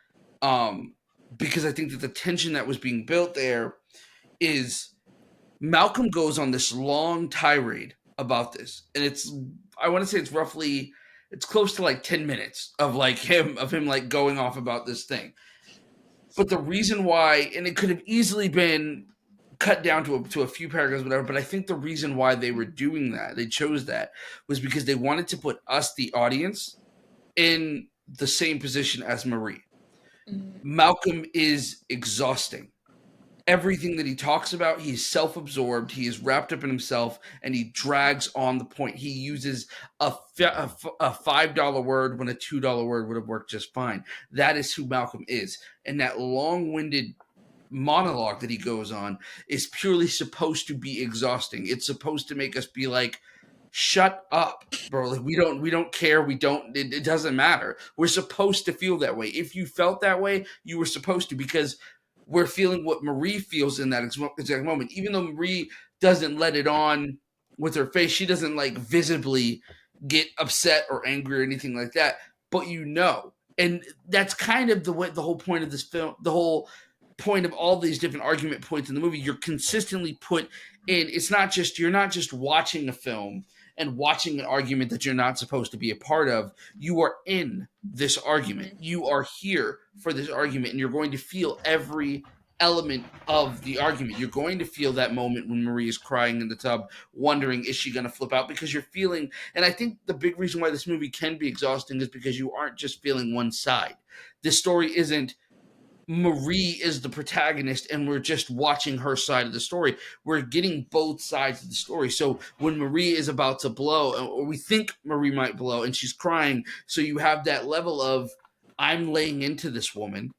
Because I think that the tension that was being built there is Malcolm goes on this long tirade about this, and I want to say it's close to like 10 minutes of him like going off about this thing. But the reason why, and it could have easily been cut down to a few paragraphs, whatever. But I think the reason why they were doing that, they chose that, was because they wanted to put us, the audience, in the same position as Marie. Mm-hmm. Malcolm is exhausting. Everything that he talks about, he's self-absorbed, he is wrapped up in himself, and he drags on the point. He uses a $5 word when a $2 word would have worked just fine. That is who Malcolm is. And that long-winded monologue that he goes on is purely supposed to be exhausting. It's supposed to make us be like, shut up, bro. Like, we don't care. It doesn't matter. We're supposed to feel that way. If you felt that way, you were supposed to, because we're feeling what Marie feels in that exact moment. Even though Marie doesn't let it on with her face, she doesn't like visibly get upset or angry or anything like that. But and that's kind of the whole point of this film. The whole point of all these different argument points in the movie, you're consistently put in. You're not just watching a film and watching an argument that you're not supposed to be a part of. You are in this argument. You are here for this argument, and you're going to feel every element of the argument. You're going to feel that moment when Marie is crying in the tub, wondering, is she going to flip out? Because you're feeling, and I think the big reason why this movie can be exhausting is because you aren't just feeling one side. This story isn't Marie is the protagonist and we're just watching her side of the story. We're getting both sides of the story. So when Marie is about to blow, or we think Marie might blow, and she's crying, so you have that level of, I'm laying into this woman,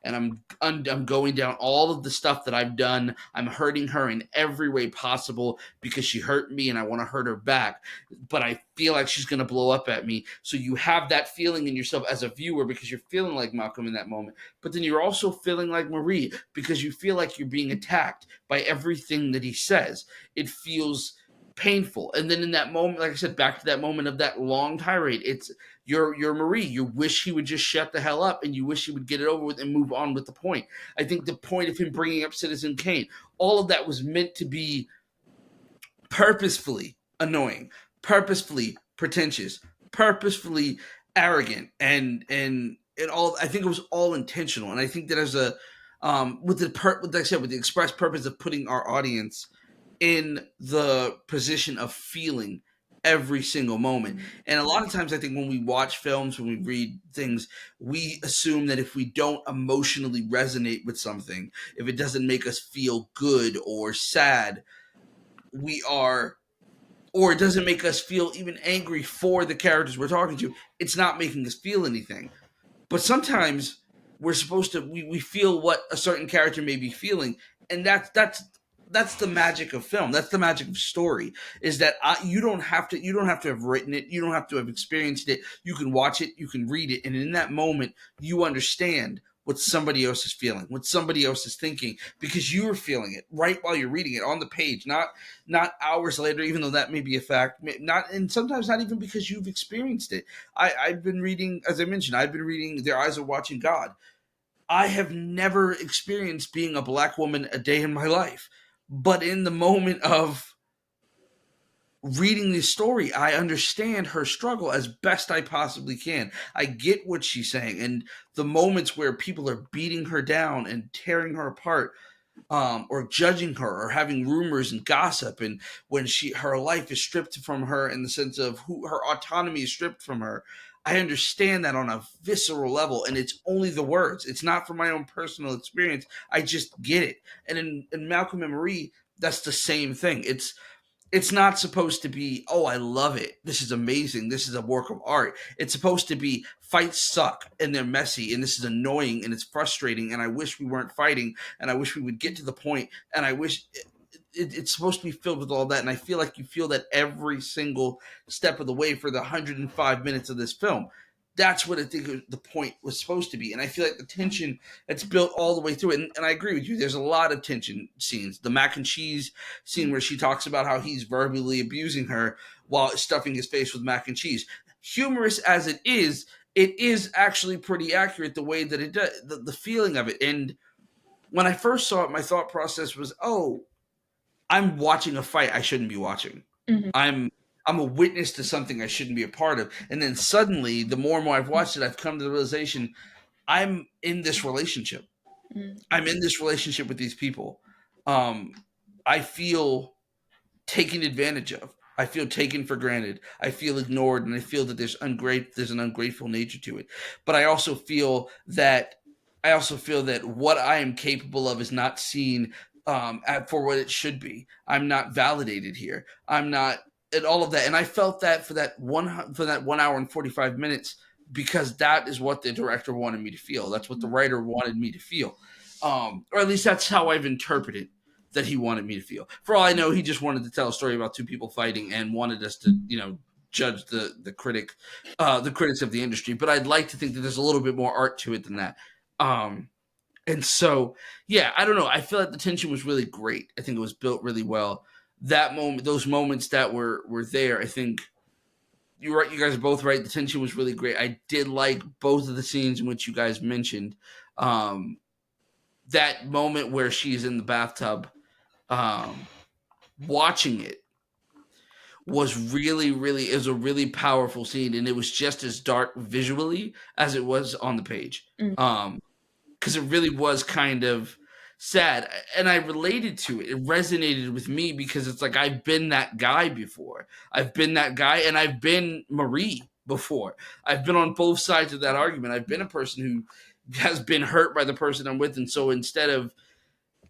and I'm going down all of the stuff that I've done. I'm hurting her in every way possible because she hurt me and I want to hurt her back. But I feel like she's going to blow up at me. So you have that feeling in yourself as a viewer because you're feeling like Malcolm in that moment. But then you're also feeling like Marie because you feel like you're being attacked by everything that he says. It feels painful. And then in that moment, like I said, back to that moment of that long tirade, you're Marie. You wish he would just shut the hell up, and you wish he would get it over with and move on with the point. I think the point of him bringing up Citizen Kane, all of that was meant to be purposefully annoying, purposefully pretentious, purposefully arrogant, and it all. I think it was all intentional, and I think that as a like I said, with the express purpose of putting our audience in the position of feeling every single moment. And a lot of times I think when we watch films, when we read things, we assume that if we don't emotionally resonate with something, if it doesn't make us feel good or sad, we are, or it doesn't make us feel even angry for the characters we're talking to, it's not making us feel anything. But sometimes we're supposed to we feel what a certain character may be feeling, and that's the magic of film. That's the magic of story. Is that you don't have to have written it. You don't have to have experienced it. You can watch it. You can read it, and in that moment, you understand what somebody else is feeling, what somebody else is thinking, because you are feeling it right while you're reading it on the page, not hours later. Even though that may be a fact, not, and sometimes not even because you've experienced it. I've been reading, as I mentioned, I've been reading Their Eyes Are Watching God. I have never experienced being a black woman a day in my life. But in the moment of reading this story, I understand her struggle as best I possibly can. I get what she's saying. And the moments where people are beating her down and tearing her apart, or judging her, or having rumors and gossip, and when her life is stripped from her in the sense of who her autonomy is stripped from her, I understand that on a visceral level, and it's only the words. It's not from my own personal experience. I just get it. And in Malcolm and Marie, that's the same thing. It's not supposed to be, oh, I love it, this is amazing, this is a work of art. It's supposed to be, fights suck and they're messy and this is annoying and it's frustrating and I wish we weren't fighting and I wish we would get to the point, and I wish it's supposed to be filled with all that. And I feel like you feel that every single step of the way for the 105 minutes of this film. That's what I think the point was supposed to be. And I feel like the tension that's built all the way through it. And I agree with you. There's a lot of tension scenes. The mac and cheese scene where she talks about how he's verbally abusing her while stuffing his face with mac and cheese. Humorous as it is actually pretty accurate the way that it does, the feeling of it. And when I first saw it, my thought process was, oh, I'm watching a fight I shouldn't be watching. Mm-hmm. I'm a witness to something I shouldn't be a part of. And then suddenly, the more and more I've watched it, I've come to the realization I'm in this relationship. I'm in this relationship with these people. Um, I feel taken advantage of. I feel taken for granted. I feel ignored, and I feel that there's an ungrateful nature to it. But I also feel that what I am capable of is not seen for what it should be. I'm not validated here. I'm not, and all of that. And I felt that for that 1 hour and 45 minutes, because that is what the director wanted me to feel. That's what the writer wanted me to feel, or at least that's how I've interpreted that he wanted me to feel. For all I know, he just wanted to tell a story about two people fighting and wanted us to, judge the critics of the industry. But I'd like to think that there's a little bit more art to it than that. And so, yeah, I don't know. I feel like the tension was really great. I think it was built really well. That moment, those moments that were there, I think you're right. You guys are both right. The tension was really great. I did like both of the scenes in which you guys mentioned. That moment where she's in the bathtub, watching it was is a really powerful scene, and it was just as dark visually as it was on the page. Because it really was kind of sad, and I related to it. It resonated with me because it's like I've been that guy before. I've been that guy, and I've been Marie before. I've been on both sides of that argument. I've been a person who has been hurt by the person I'm with, and so instead of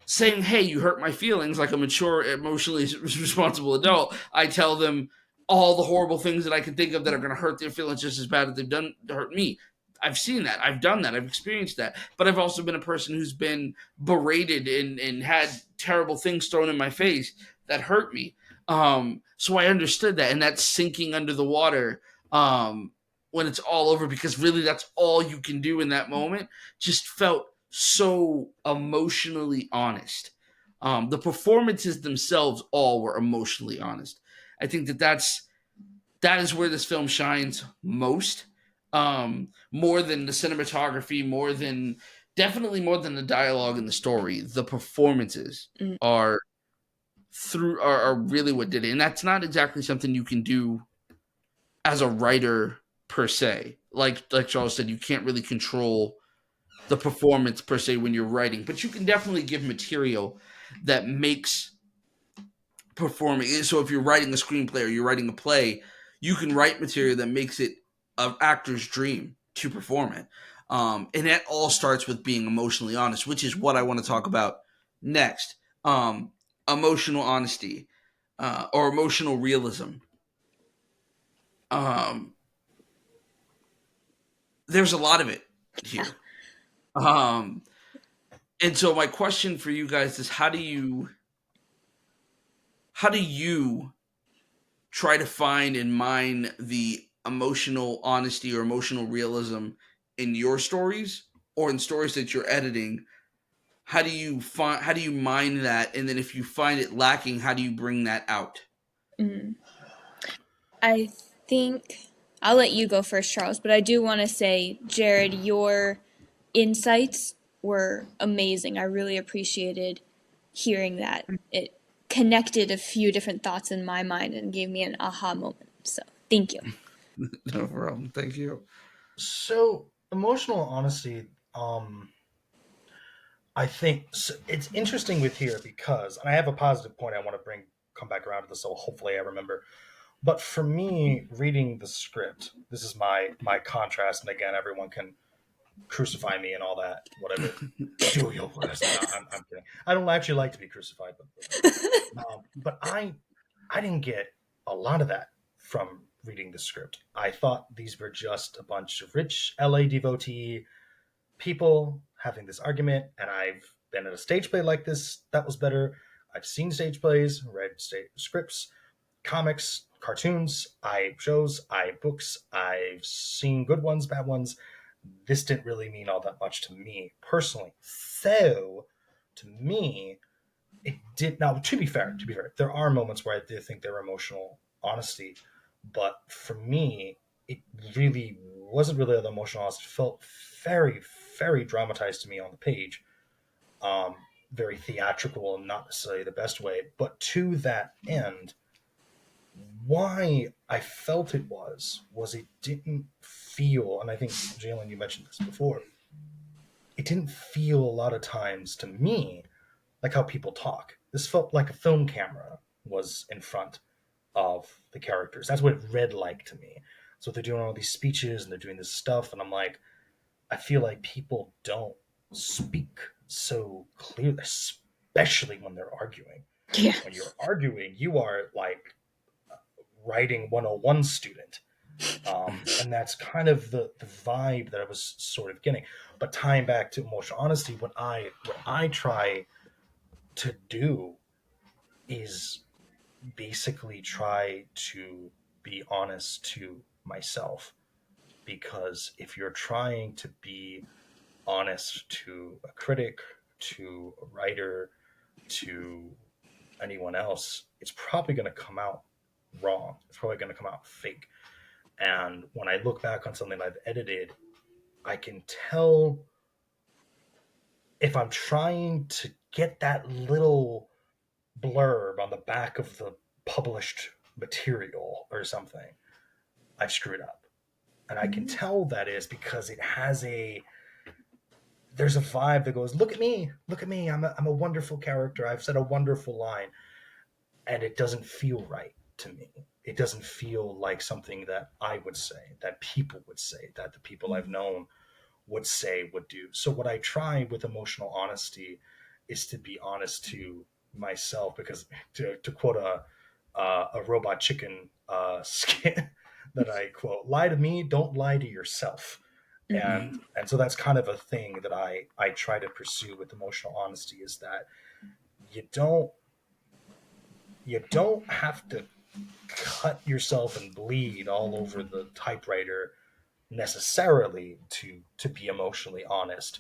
saying, "Hey, you hurt my feelings," like a mature, emotionally responsible adult, I tell them all the horrible things that I can think of that are going to hurt their feelings just as bad as they've done to hurt me. I've seen that. I've done that. I've experienced that. But I've also been a person who's been berated and had terrible things thrown in my face that hurt me. So I understood that. And that's sinking under the water when it's all over, because really that's all you can do in that moment, just felt so emotionally honest. The performances themselves all were emotionally honest. I think that is where this film shines most. More than the cinematography, definitely more than the dialogue and the story. The performances are are really what did it, and that's not exactly something you can do as a writer per se. Like Charles said, you can't really control the performance per se when you're writing, but you can definitely give material that makes performing. So if you're writing a screenplay or you're writing a play, you can write material that makes it an actor's dream to perform it. And that all starts with being emotionally honest, which is what I want to talk about next. Emotional honesty or emotional realism. Um, there's a lot of it here. And so my question for you guys is, how do you try to find and mine the emotional honesty or emotional realism in your stories or in stories that you're editing? How do you mine that, and then if you find it lacking, how do you bring that out? I think I'll let you go first, Charles, but I do want to say, Jared, your insights were amazing. I really appreciated hearing that. It connected a few different thoughts in my mind and gave me an aha moment. So, thank you. No problem. Thank you. So emotional honesty, I think it's interesting with here because, and I have a positive point I want to come back around to this, so hopefully I remember. But for me, reading the script, this is my contrast, and again, everyone can crucify me and all that, whatever. Do your worst. No, I'm kidding. I don't actually like to be crucified, but I didn't get a lot of that from reading the script. I thought these were just a bunch of rich LA devotee people having this argument, and I've been at a stage play like this that was better. I've seen stage plays, read scripts, comics, cartoons, books. I've seen good ones, bad ones. This didn't really mean all that much to me personally. So, to me, it did. Now, to be fair, there are moments where I did think there were emotional honesty, but for me, it really wasn't really the emotional honesty. It felt very, very dramatized to me on the page. Very theatrical and not necessarily the best way. But to that end, why I felt it was it didn't feel, and I think Jalen, you mentioned this before, it didn't feel a lot of times to me like how people talk. This felt like a film camera was in front of the characters. That's what it read like to me. So they're doing all these speeches and they're doing this stuff, and I'm like, I feel like people don't speak so clearly, especially when they're arguing. Yeah. When you're arguing, you are like writing 101 student. And that's kind of the vibe that I was sort of getting. But tying back to emotional honesty, what I try to do is basically try to be honest to myself, because if you're trying to be honest to a critic, to a writer, to anyone else, it's probably going to come out wrong. It's probably going to come out fake. And when I look back on something I've edited, I can tell if I'm trying to get that little blurb on the back of the published material or something, I've screwed up. And I can tell that is because it has there's a vibe that goes, look at me, I'm a wonderful character, I've said a wonderful line, and it doesn't feel right to me. It doesn't feel like something that I would say, that people would say, that the people I've known would say, would do. So what I try with emotional honesty is to be honest to myself, because to quote a robot chicken skit that I quote, lie to me, don't lie to yourself. Mm-hmm. And so that's kind of a thing that I try to pursue with emotional honesty, is that you don't you don't have to cut yourself and bleed all over the typewriter necessarily to be emotionally honest,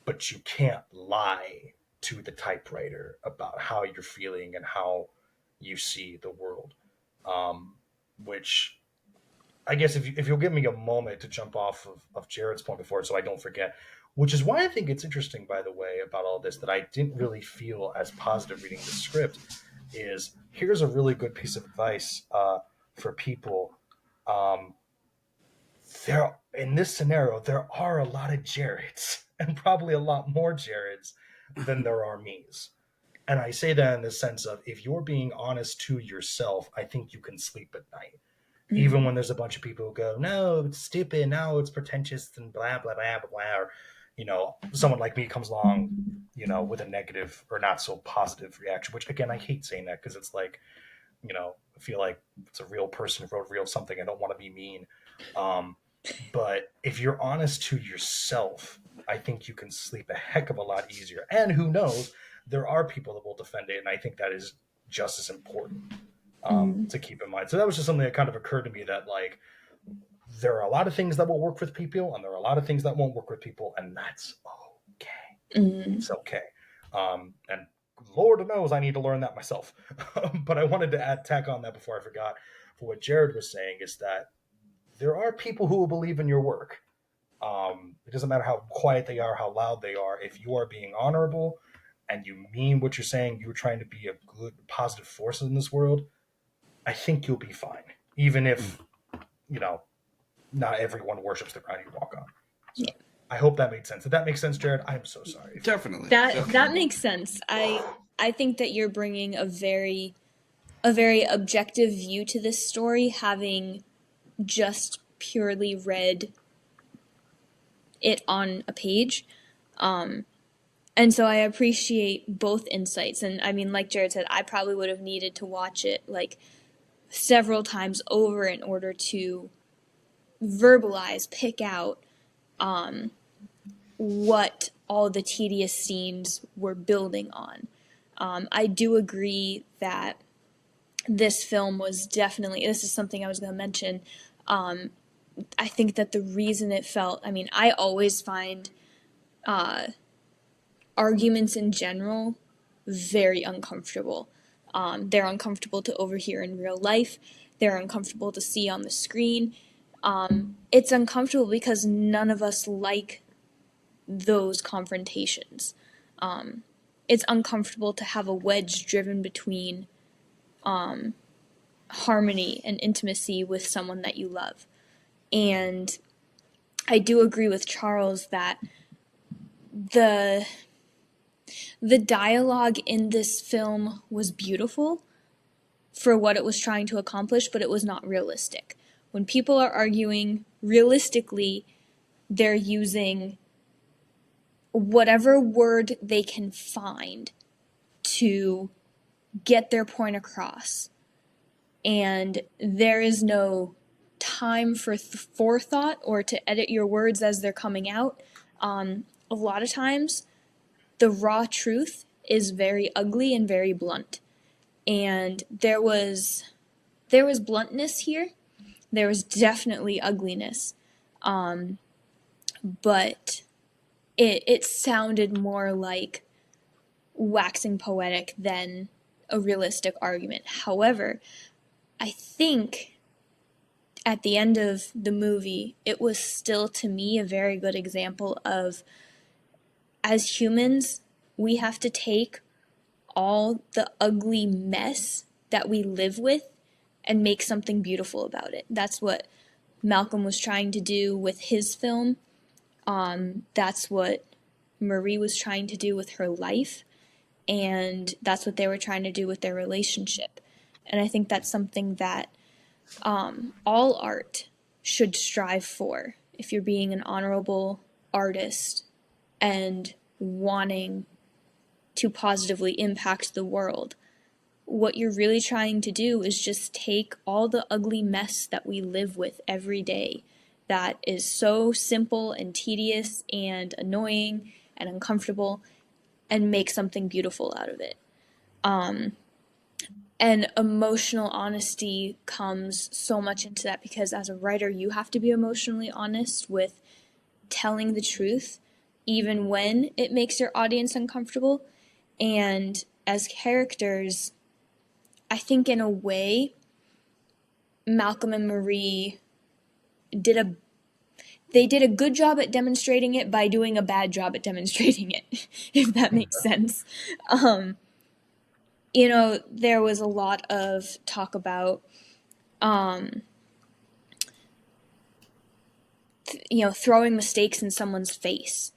but you can't lie to the typewriter about how you're feeling and how you see the world. Um, which I guess if you'll give me a moment to jump off of Jared's point before, so I don't forget, which is why I think it's interesting, by the way, about all this, that I didn't really feel as positive reading the script, is here's a really good piece of advice for people. Um, there, in this scenario, there are a lot of Jareds, and probably a lot more Jareds than there are me's. And I say that in the sense of, if you're being honest to yourself, I think you can sleep at night. Even when there's a bunch of people who go, no, it's stupid, no, it's pretentious, and blah, blah, blah, blah, blah. Or, someone like me comes along, with a negative or not so positive reaction, which again, I hate saying that, because it's like, I feel like it's a real person who wrote real something. I don't want to be mean. Um, but if you're honest to yourself, I think you can sleep a heck of a lot easier. And who knows, there are people that will defend it. And I think that is just as important Mm-hmm. to keep in mind. So that was just something that kind of occurred to me, that like, there are a lot of things that will work with people, and there are a lot of things that won't work with people. And that's okay. Mm-hmm. It's okay. And Lord knows I need to learn that myself. But I wanted to tack on that before I forgot. For what Jared was saying, is that there are people who will believe in your work. It doesn't matter how quiet they are, how loud they are. If you are being honorable and you mean what you're saying, you're trying to be a good, positive force in this world, I think you'll be fine. Even if, not everyone worships the ground you walk on. So Yeah. I hope that made sense. Did that make sense, Jared? I'm so sorry. Definitely. That makes sense. I think that you're bringing a very objective view to this story, having just purely read it on a page. And so I appreciate both insights. And I mean, like Jared said, I probably would have needed to watch it like several times over in order to verbalize, pick out what all the tedious scenes were building on. I do agree that this film was definitely, this is something I was going to mention. I think that the reason it felt, I mean, I always find arguments in general very uncomfortable. They're uncomfortable to overhear in real life, they're uncomfortable to see on the screen. It's uncomfortable because none of us like those confrontations. It's uncomfortable to have a wedge driven between harmony and intimacy with someone that you love. And I do agree with Charles that the the dialogue in this film was beautiful for what it was trying to accomplish, but it was not realistic. When people are arguing realistically, they're using whatever word they can find to get their point across. And there is no time for forethought or to edit your words as they're coming out. A lot of times, the raw truth is very ugly and very blunt. And there was bluntness here. There was definitely ugliness. But it sounded more like waxing poetic than a realistic argument. However, I think at the end of the movie, it was still to me a very good example of, as humans, we have to take all the ugly mess that we live with and make something beautiful about it. That's what Malcolm was trying to do with his film. That's what Marie was trying to do with her life. And that's what they were trying to do with their relationship. And I think that's something that all art should strive for. If you're being an honorable artist and wanting to positively impact the world, what you're really trying to do is just take all the ugly mess that we live with every day that is so simple and tedious and annoying and uncomfortable and make something beautiful out of it. And emotional honesty comes so much into that because as a writer, you have to be emotionally honest with telling the truth, even when it makes your audience uncomfortable. And as characters, I think in a way, Malcolm and Marie did a good job at demonstrating it by doing a bad job at demonstrating it, if that makes sense. There was a lot of talk about, throwing mistakes in someone's face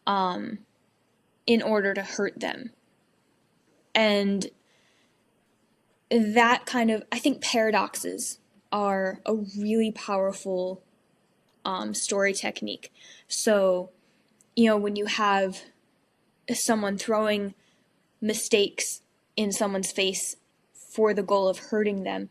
in order to hurt them. And that kind of, I think paradoxes are a really powerful story technique. So, when you have someone throwing mistakes in someone's face for the goal of hurting them,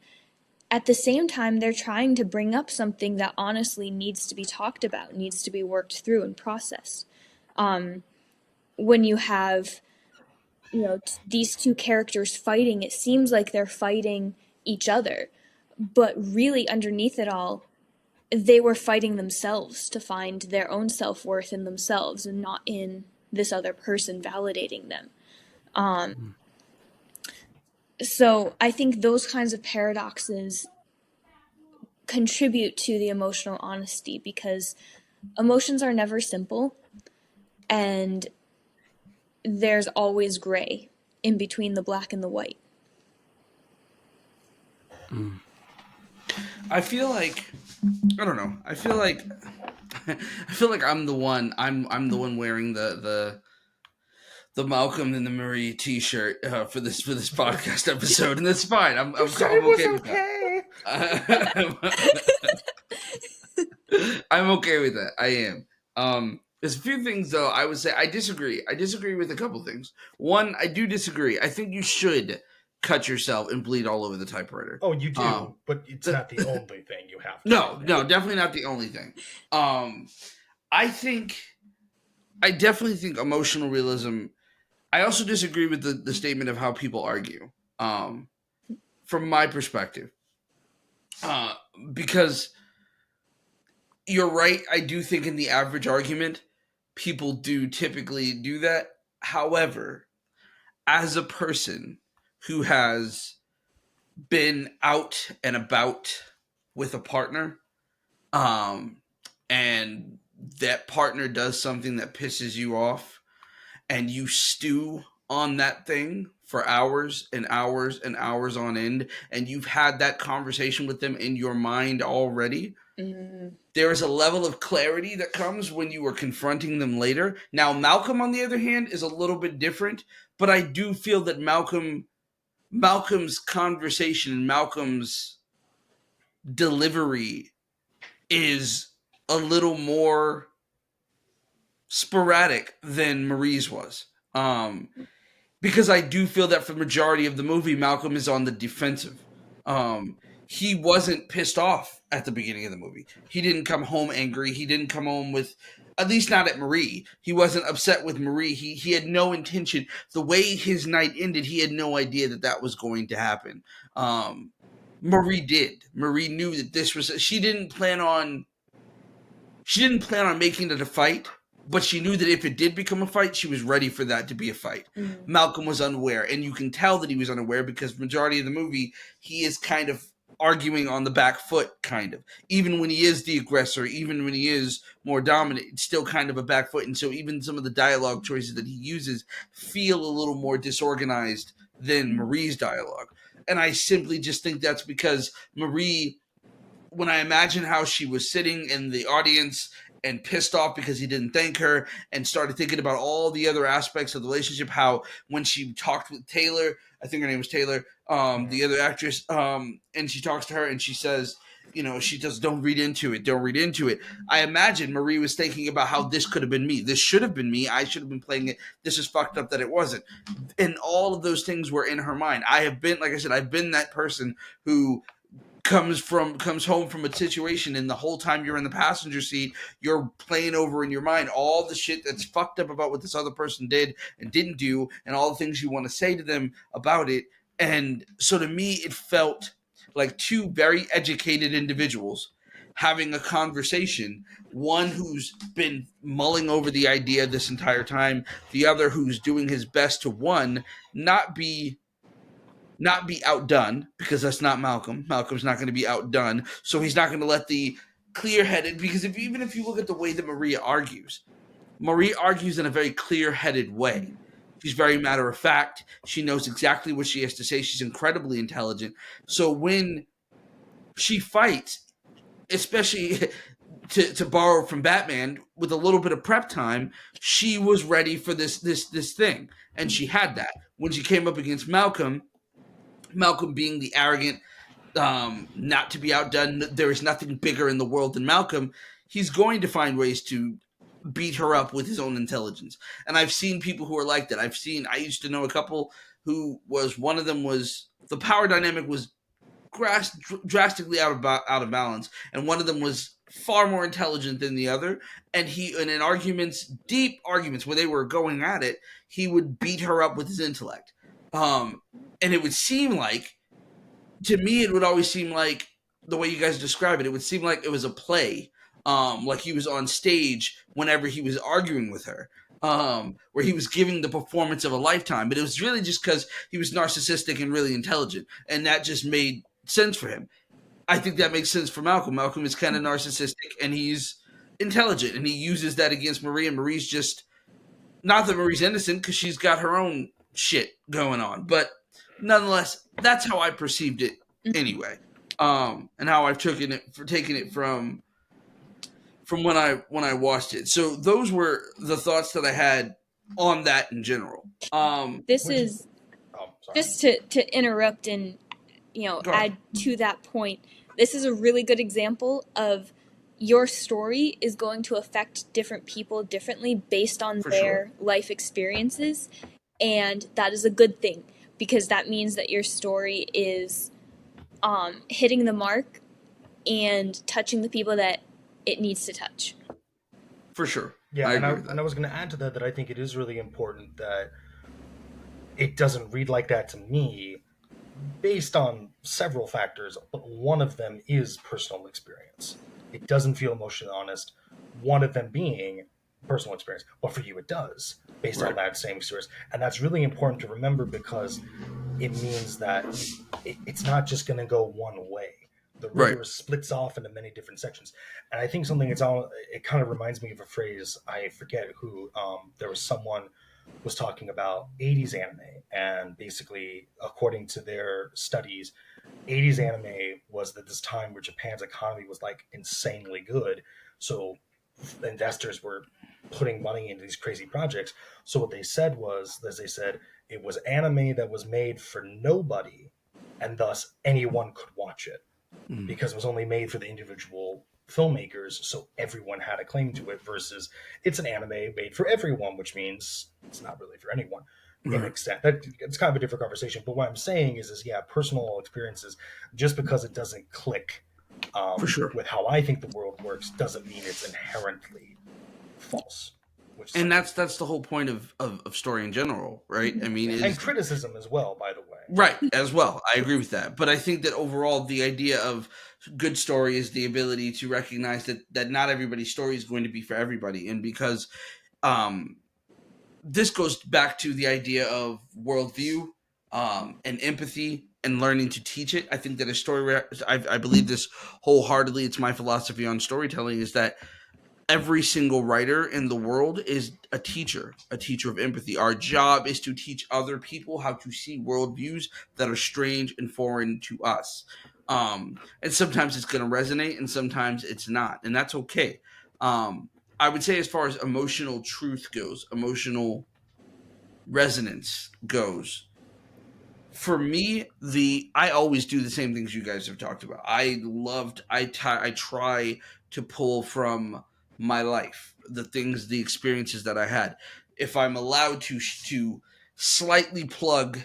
at the same time, they're trying to bring up something that honestly needs to be talked about, needs to be worked through and processed. When you have, these two characters fighting, it seems like they're fighting each other. But really, underneath it all, they were fighting themselves to find their own self-worth in themselves and not in this other person validating them. So I think those kinds of paradoxes contribute to the emotional honesty because emotions are never simple and there's always gray in between the black and the white. I feel like I don't know. I feel like I'm the one. I'm the one wearing the Malcolm and the Marie T-shirt for this podcast episode, and that's fine. I'm okay with that. I'm okay with that. I am. There's a few things though. I would say I disagree. I disagree with a couple things. One, I do disagree. I think you should cut yourself and bleed all over the typewriter. Oh, you do, but it's not the only thing you have to do. No, definitely not the only thing. I definitely think emotional realism. I also disagree with the statement of how people argue. From my perspective, because you're right. I do think in the average argument, people do typically do that. However, as a person who has been out and about with a partner, and that partner does something that pisses you off, and you stew on that thing for hours and hours and hours on end, and you've had that conversation with them in your mind already, Mm. there is a level of clarity that comes when you are confronting them later. Now, Malcolm, on the other hand, is a little bit different, but I do feel that Malcolm's conversation, Malcolm's delivery is a little more sporadic than Marie's was. Because I do feel that for the majority of the movie, Malcolm is on the defensive. He wasn't pissed off at the beginning of the movie. He didn't come home angry. He didn't come home with, at least not at Marie. He wasn't upset with Marie. He had no intention. The way his night ended, he had no idea that that was going to happen. Marie did. Marie knew that this was. She didn't plan on making it a fight, but she knew that if it did become a fight, she was ready for that to be a fight. Mm. Malcolm was unaware, and you can tell that he was unaware because the majority of the movie, he is kind of arguing on the back foot, kind of. Even when he is the aggressor, even when he is more dominant, it's still kind of a back foot. And so even some of the dialogue choices that he uses feel a little more disorganized than Marie's dialogue. And I simply just think that's because Marie, when I imagine how she was sitting in the audience and pissed off because he didn't thank her, and started thinking about all the other aspects of the relationship, how when she talked with Taylor, I think her name was Taylor, the other actress, and she talks to her and she says, she does, don't read into it. Don't read into it. I imagine Marie was thinking about how this could have been me. This should have been me. I should have been playing it. This is fucked up that it wasn't. And all of those things were in her mind. I have been, like I said, I've been that person who comes home from a situation, and the whole time you're in the passenger seat, you're playing over in your mind all the shit that's fucked up about what this other person did and didn't do, and all the things you want to say to them about it. And so to me, it felt like two very educated individuals having a conversation, one who's been mulling over the idea this entire time, the other who's doing his best to, one, not be outdone, because that's not Malcolm. Malcolm's not going to be outdone, so he's not going to let the clear-headed, because even if you look at the way that Marie argues in a very clear-headed way. She's very matter of fact. She knows exactly what she has to say. She's incredibly intelligent. So when she fights, especially to borrow from Batman, with a little bit of prep time, she was ready for this thing, and she had that. When she came up against Malcolm being the arrogant, not to be outdone, there is nothing bigger in the world than Malcolm, he's going to find ways to beat her up with his own intelligence. And I've seen people who are like that. I used to know a couple who one of them was, the power dynamic was drastically out of balance, and one of them was far more intelligent than the other, and in arguments, deep arguments where they were going at it, he would beat her up with his intellect. And it would seem like, to me, it would always seem like, the way you guys describe it, it would seem like it was a play, like he was on stage whenever he was arguing with her, where he was giving the performance of a lifetime. But it was really just because he was narcissistic and really intelligent, and that just made sense for him. I think that makes sense for Malcolm. Malcolm is kind of narcissistic, and he's intelligent, and he uses that against Marie, and Marie's just, not that Marie's innocent, because she's got her own shit going on, but nonetheless, that's how I perceived it anyway, and how I've taken it from when I watched it. So those were the thoughts that I had on that in general. This is just to interrupt and add to that point. This is a really good example of your story is going to affect different people differently based on their life experiences, and that is a good thing, because that means that your story is hitting the mark and touching the people that it needs to touch. For sure. Yeah, I was going to add to that I think it is really important that it doesn't read like that to me, based on several factors, but one of them is personal experience. It doesn't feel emotionally honest, one of them being personal experience. But for you, it does, based on that same experience. And that's really important to remember, because it means that it's not just going to go one way. The river splits off into many different sections. And I think it kind of reminds me of a phrase, I forget who, there was someone was talking about 80s anime. And basically, according to their studies, 80s anime was at this time where Japan's economy was like insanely good. So investors were putting money into these crazy projects. So what they said was, as they said, it was anime that was made for nobody, and thus anyone could watch it Mm. because it was only made for the individual filmmakers, so everyone had a claim to it. Versus it's an anime made for everyone, which means it's not really for anyone. In Right. extent, that it's kind of a different conversation. But what I'm saying is yeah, personal experiences. Just because it doesn't click For sure. with how I think the world works, doesn't mean it's inherently false. Which is And something, that's the whole point of story in general, right? I mean, and is criticism as well. By the way, right as well. I agree with that. But I think that overall, the idea of good story is the ability to recognize that not everybody's story is going to be for everybody, and because um, this goes back to the idea of worldview and empathy and learning to teach it. I think that a story, I believe this wholeheartedly. It's my philosophy on storytelling is that every single writer in the world is a teacher of empathy. Our job is to teach other people how to see worldviews that are strange and foreign to us. And sometimes it's going to resonate and sometimes it's not. And that's okay. I would say, as far as emotional truth goes, emotional resonance goes, for me, I always do the same things you guys have talked about. I try to pull from my life, the things, the experiences that I had. If I'm allowed to slightly plug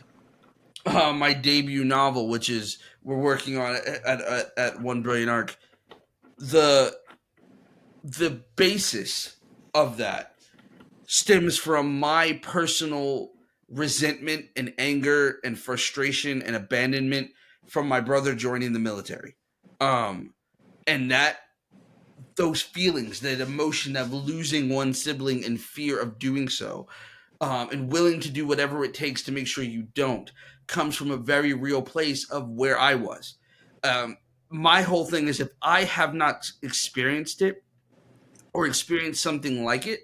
my debut novel, which is we're working on at 1 Brilliant Arc, the the basis of that stems from my personal resentment and anger and frustration and abandonment from my brother joining the military. Um, and that those feelings, that emotion of losing one sibling and fear of doing so, and willing to do whatever it takes to make sure you don't, comes from a very real place of where I was. Um, my whole thing is if I have not experienced it or experienced something like it,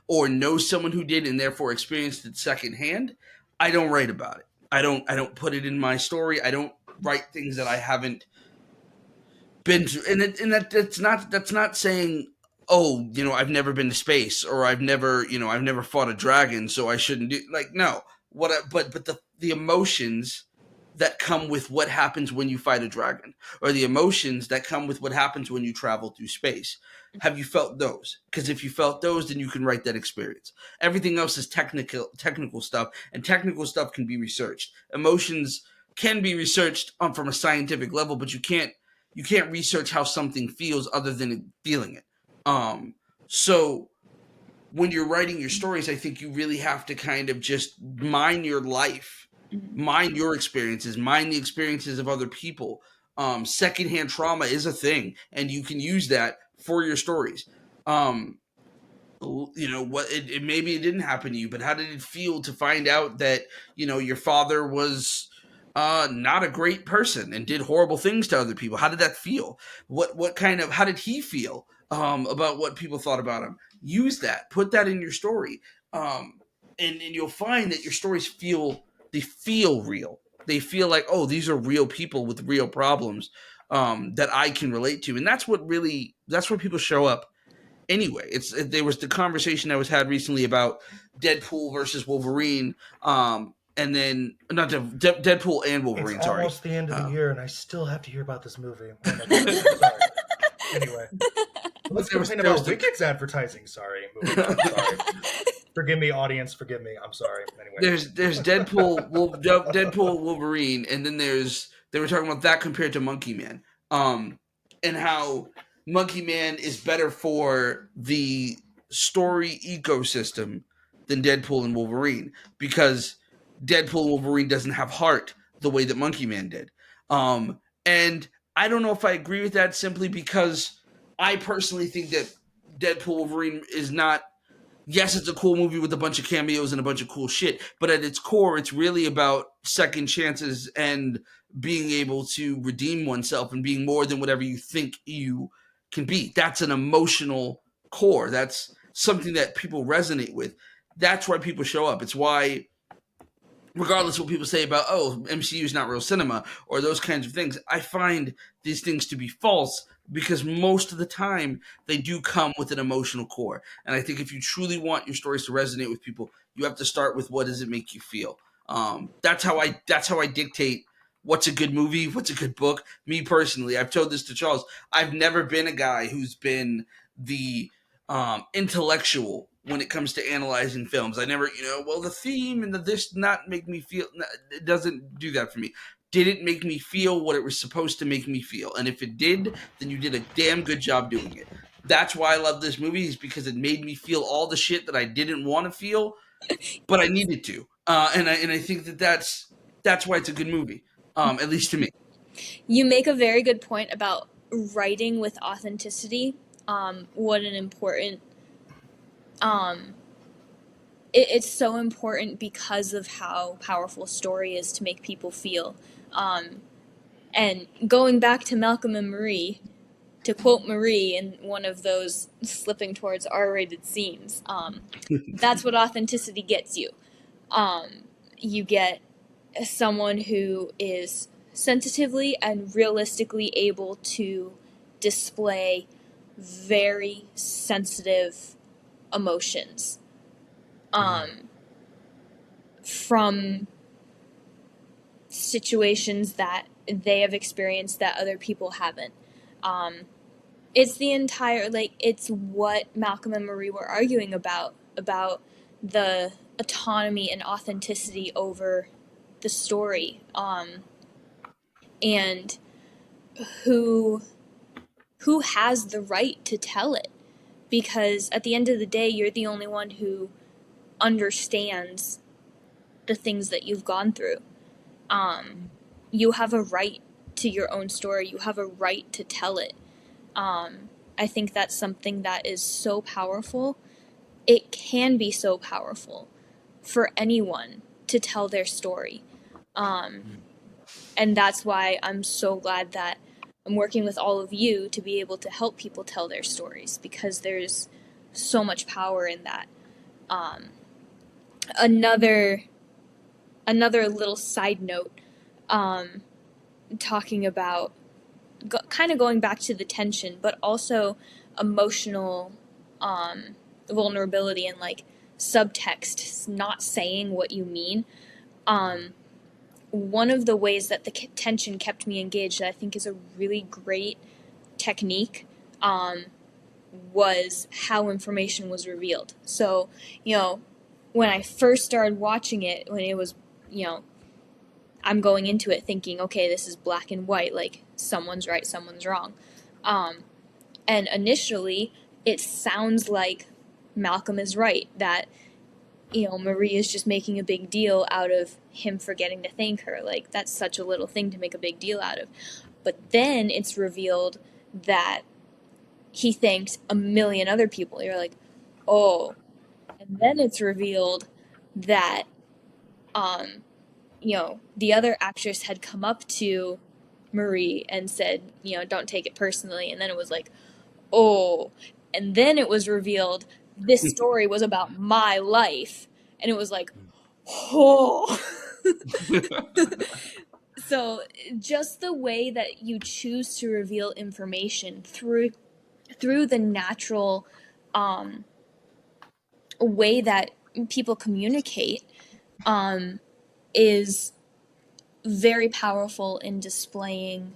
or know someone who did and therefore experienced it secondhand, I don't write about it. I don't put it in my story. I don't write things that I haven't been to. That's not saying, oh, I've never been to space, or I've never fought a dragon, so I shouldn't do, like, no. But the emotions that come with what happens when you fight a dragon, or the emotions that come with what happens when you travel through space. Have you felt those? Because if you felt those, then you can write that experience. Everything else is technical stuff, and technical stuff can be researched. Emotions can be researched from a scientific level, but you can't research how something feels other than feeling it. Um, so when you're writing your stories, I think you really have to kind of just mine your life, mine your experiences, mine the experiences of other people. Secondhand trauma is a thing, and you can use that for your stories. Um, what maybe it didn't happen to you, but how did it feel to find out that your father was not a great person and did horrible things to other people? How did that feel? How did he feel about what people thought about him? Use that, put that in your story, and you'll find that your stories feel real. They feel like, oh, these are real people with real problems that I can relate to, and that's where people show up anyway. There was the conversation that was had recently about Deadpool versus Wolverine, and then not Deadpool and it's Wolverine. Sorry. almost the end of the year, and I still have to hear about this movie. Oh my God, I'm sorry. Anyway, let's complain about Wicked's advertising. Sorry, moving on. Sorry. Forgive me, audience. Forgive me. I'm sorry. Anyway, There's Deadpool Wolverine, and then they were talking about that compared to Monkey Man, and how Monkey Man is better for the story ecosystem than Deadpool and Wolverine, because Deadpool and Wolverine doesn't have heart the way that Monkey Man did. And I don't know if I agree with that, simply because I personally think that Deadpool Wolverine is not. Yes, it's a cool movie with a bunch of cameos and a bunch of cool shit, but at its core, it's really about second chances and being able to redeem oneself and being more than whatever you think you can be. That's an emotional core. That's something that people resonate with. that's why people show up. It's why, regardless of what people say about, oh, MCU is not real cinema or those kinds of things, I find these things to be false because most of the time they do come with an emotional core. And I think if you truly want your stories to resonate with people, you have to start with what does it make you feel. That's how I dictate what's a good movie, what's a good book. Me personally, I've told this to Charles. I've never been a guy who's been the intellectual when it comes to analyzing films. I never, well, the theme and the this not make me feel. It doesn't do that for me. Did it make me feel what it was supposed to make me feel? And if it did, then you did a damn good job doing it. That's why I love this movie, is because it made me feel all the shit that I didn't want to feel, but I needed to. And I think that's why it's a good movie, at least to me. You make a very good point about writing with authenticity. What an important um, it's so important because of how powerful a story is to make people feel. And going back to Malcolm and Marie, to quote Marie in one of those slipping towards R-rated scenes, that's what authenticity gets you. You get someone who is sensitively and realistically able to display very sensitive emotions. From situations that they have experienced that other people haven't. It's the entire, it's what Malcolm and Marie were arguing about the autonomy and authenticity over the story, and who has the right to tell it, because at the end of the day, you're the only one who understands the things that you've gone through. You have a right to your own story. You have a right to tell it. I think that's something that is so powerful. It can be so powerful for anyone to tell their story. And that's why I'm so glad that I'm working with all of you to be able to help people tell their stories, because there's so much power in that. Another little side note, talking about kind of going back to the tension, but also emotional vulnerability and subtext, not saying what you mean. One of the ways that the tension kept me engaged, that I think is a really great technique, was how information was revealed. So, when I first started watching it, when it was, I'm going into it thinking, okay, this is black and white, someone's right, someone's wrong. And initially, it sounds like Malcolm is right, that, Marie is just making a big deal out of him forgetting to thank her. That's such a little thing to make a big deal out of. But then it's revealed that he thanked a million other people. You're like, oh. And then it's revealed that, the other actress had come up to Marie and said, don't take it personally. And then it was like, oh. And then it was revealed this story was about my life. And it was like, oh. So just the way that you choose to reveal information through the natural way that people communicate is very powerful in displaying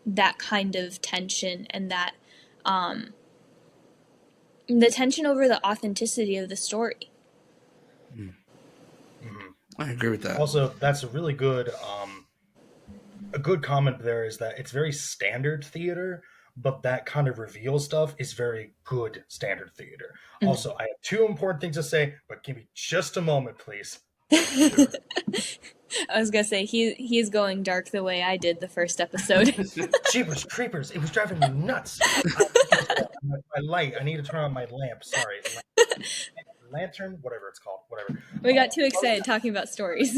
that kind of tension, and that the tension over the authenticity of the story. I agree with that. Also, that's a really good a good comment there, is that it's very standard theater, but that kind of reveal stuff is very good standard theater. Also, I have two important things to say, but give me just a moment, please. I was gonna say he's going dark the way I did the first episode. Jeepers creepers! It was driving me nuts. My light. I need to turn on my lamp. Sorry, lantern, whatever it's called, whatever. We got too excited talking about stories.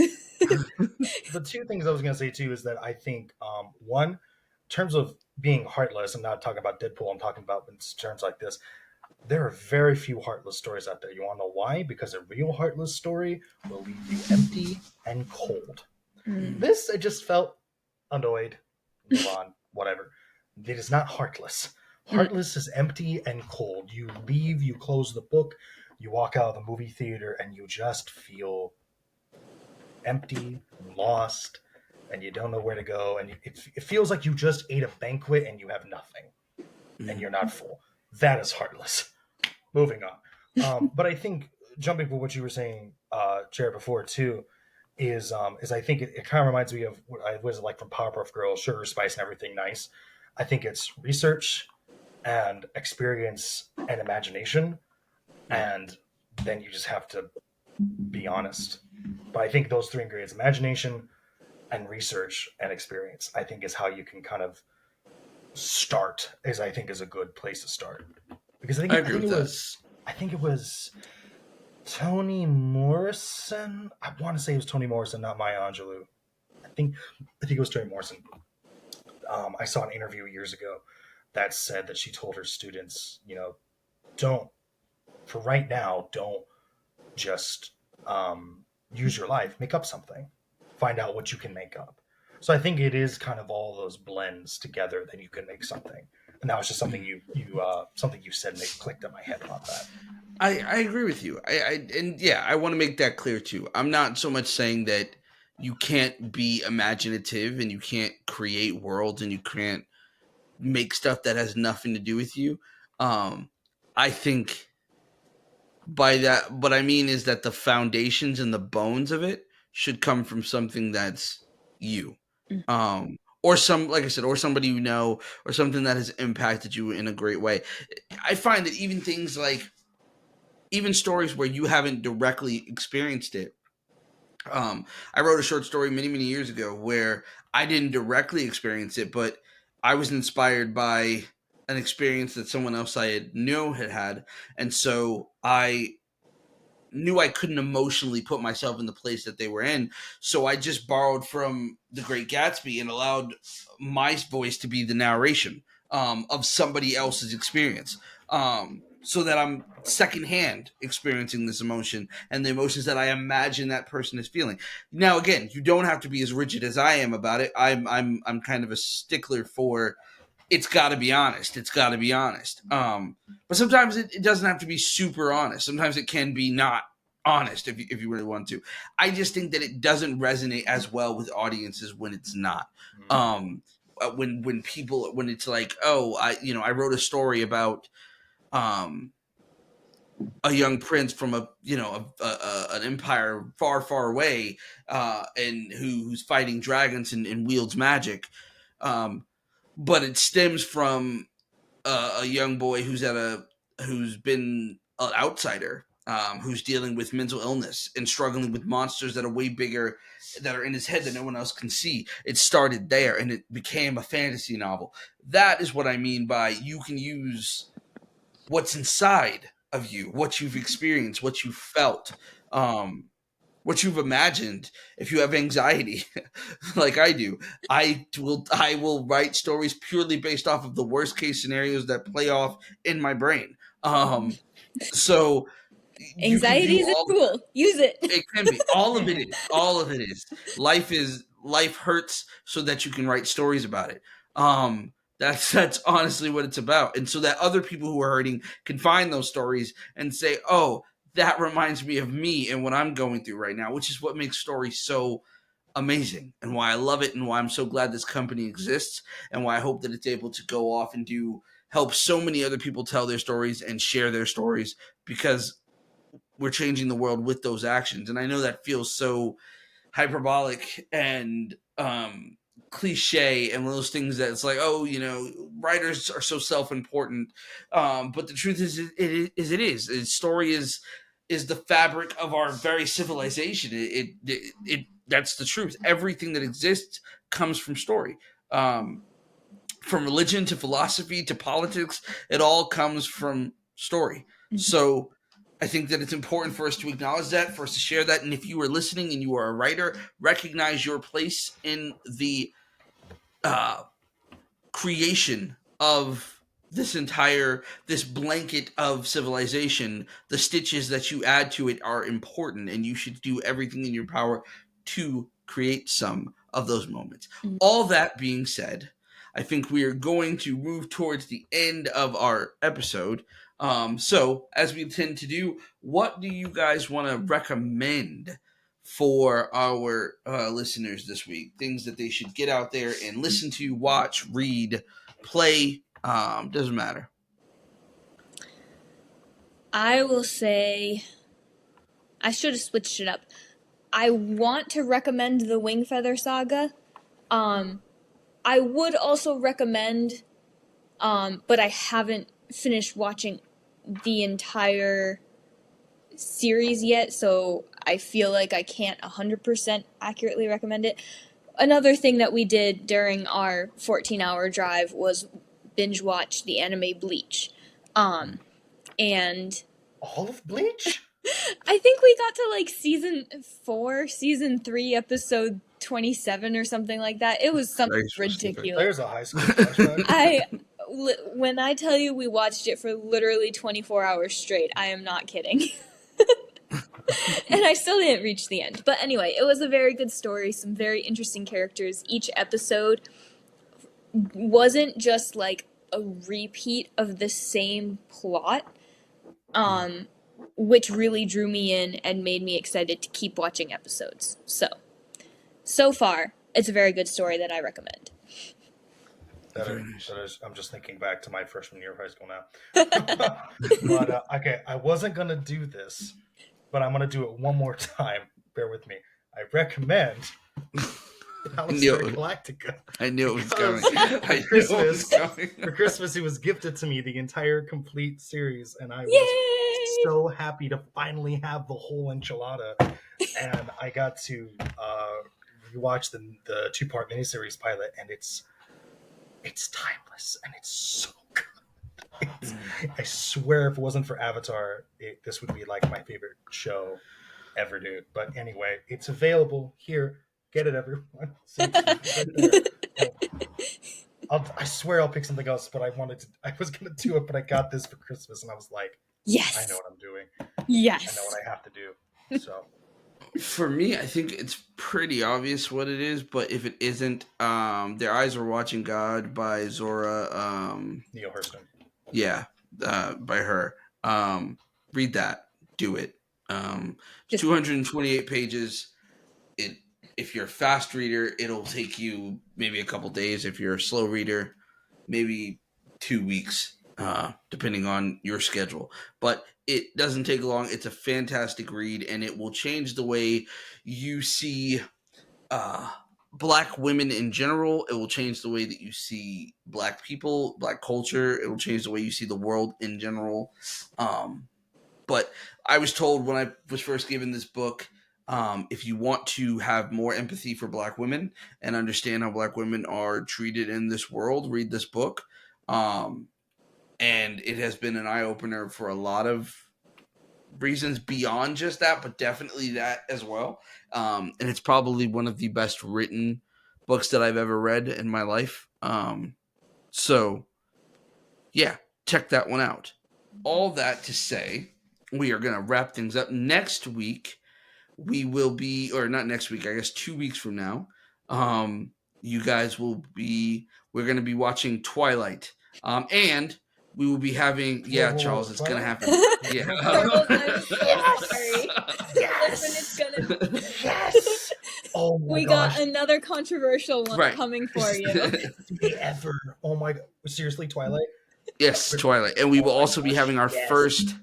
The two things I was going to say too is that I think one, in terms of being heartless, I'm not talking about Deadpool. I'm talking about in terms like this. there are very few heartless stories out there. You want to know why? Because a real heartless story will leave you empty and cold. Mm. This, I just felt annoyed. Move on, whatever. It is not heartless. Mm. Heartless is empty and cold. You leave, you close the book, you walk out of the movie theater, and you just feel empty, lost, and you don't know where to go. And it feels like you just ate a banquet and you have nothing, and you're not full. That is heartless. Moving on. But I think jumping from what you were saying, Chair, before too, is I think it kind of reminds me of what I was like from Powerpuff Girls, Sugar Spice, and everything nice. I think it's research and experience and imagination, and then you just have to be honest. But I think those three ingredients, imagination and research and experience, I think is how you can kind of start, is I think is a good place to start. Because I agree with that. I think it was Toni Morrison. I want to say it was Toni Morrison, not Maya Angelou. I think it was Toni Morrison. I saw an interview years ago that said that she told her students, don't for right now, don't just use your life, make up something, find out what you can make up. So I think it is kind of all those blends together that you can make something. And that was just something something you said and it clicked in my head about that. I agree with you. And yeah, I want to make that clear too. I'm not so much saying that you can't be imaginative and you can't create worlds and you can't make stuff that has nothing to do with you. I think by that, what I mean is that the foundations and the bones of it should come from something that's you. Mm. Or some, like I said, or somebody you know, or something that has impacted you in a great way. I find that even things like, even stories where you haven't directly experienced it. I wrote a short story many, many years ago where I didn't directly experience it, but I was inspired by an experience that someone else I had had, and so I knew I couldn't emotionally put myself in the place that they were in. So I just borrowed from The Great Gatsby and allowed my voice to be the narration of somebody else's experience. So that I'm secondhand experiencing this emotion and the emotions that I imagine that person is feeling. Now, again, you don't have to be as rigid as I am about it. I'm kind of a stickler for it's got to be honest. It's got to be honest. But sometimes it doesn't have to be super honest. Sometimes it can be not honest if you really want to. I just think that it doesn't resonate as well with audiences when it's not. When people, when it's like, oh, I wrote a story about um, a young prince from an empire far, far away, and who's fighting dragons and wields magic. But it stems from a young boy who's been an outsider, who's dealing with mental illness and struggling with monsters that are way bigger, that are in his head that no one else can see. It started there, and it became a fantasy novel. That is what I mean by you can use what's inside of you, what you've experienced, what you've felt. What you've imagined. If you have anxiety like I do, I will write stories purely based off of the worst case scenarios that play off in my brain. So you can Anxiety do is a all. tool. Use it. It can be. All of it is. Life hurts so that you can write stories about it. That's honestly what it's about. And so that other people who are hurting can find those stories and say, "Oh, that reminds me of me and what I'm going through right now," which is what makes stories so amazing and why I love it and why I'm so glad this company exists and why I hope that it's able to go off and do help so many other people tell their stories and share their stories, because we're changing the world with those actions. And I know that feels so hyperbolic and cliche and those things that it's like, oh, writers are so self-important. But the truth is, it is. Story is the fabric of our very civilization. It that's the truth. Everything that exists comes from story. From religion to philosophy to politics, it all comes from story. So I think that it's important for us to acknowledge that, for us to share that. And if you are listening and you are a writer, recognize your place in the creation of this blanket of civilization, the stitches that you add to it are important, and you should do everything in your power to create some of those moments. Mm. All that being said, I think we are going to move towards the end of our episode. So, as we tend to do, what do you guys want to recommend for our listeners this week? Things that they should get out there and listen to, watch, read, play. Doesn't matter. I will say, I should have switched it up. I want to recommend the Wingfeather Saga. I would also recommend, but I haven't finished watching the entire series yet, so I feel like I can't 100% accurately recommend it. Another thing that we did during our 14-hour drive was binge watch the anime Bleach. And All of Bleach? I think we got to like season 4, season 3, episode 27 or something like that. It was something ridiculous. There's a high school flashback. When I tell you we watched it for literally 24 hours straight, I am not kidding. And I still didn't reach the end. But anyway, it was a very good story, some very interesting characters. Each episode wasn't just like a repeat of the same plot, which really drew me in and made me excited to keep watching episodes. So far, it's a very good story that I recommend. I'm just thinking back to my freshman year of high school now. But, okay, I wasn't going to do this, but I'm going to do it one more time. Bear with me. I recommend Battlestar Galactica. I knew it was coming. For Christmas, it was gifted to me, the entire complete series, and I was so happy to finally have the whole enchilada. And I got to rewatch the 2-part miniseries pilot, and it's timeless, and it's so good. I swear, if it wasn't for Avatar, this would be like my favorite show ever, dude. But anyway, it's available here. Get it, everyone. I swear I'll pick something else, but I was gonna do it, but I got this for Christmas, and I was like, yes, I know what I'm doing. Yes, I know what I have to do. So. For me, I think it's pretty obvious what it is, but if it isn't, Their Eyes Are Watching God by Zora Neil Hurston. Yeah, by her. Read that. Do it. 228 pages. If you're a fast reader, it'll take you maybe a couple days. If you're a slow reader, maybe 2 weeks, depending on your schedule. But it doesn't take long. It's a fantastic read, and it will change the way you see Black women in general. It will change the way that you see Black people, Black culture. It will change the way you see the world in general. But I was told when I was first given this book, if you want to have more empathy for Black women and understand how Black women are treated in this world, read this book. And it has been an eye-opener for a lot of reasons beyond just that, but definitely that as well. And it's probably one of the best written books that I've ever read in my life. So, yeah, check that one out. All that to say, we are going to wrap things up. Next week, we will be, or not next week, I guess 2 weeks from now, you guys will be, we're going to be watching Twilight. And we will be having, Charles, it's going to happen. Yeah. Yes. Yes. Oh my we gosh. got another controversial one coming for you. Ever. Oh my God. Seriously, Twilight? Yes, Twilight. And we will also be having our first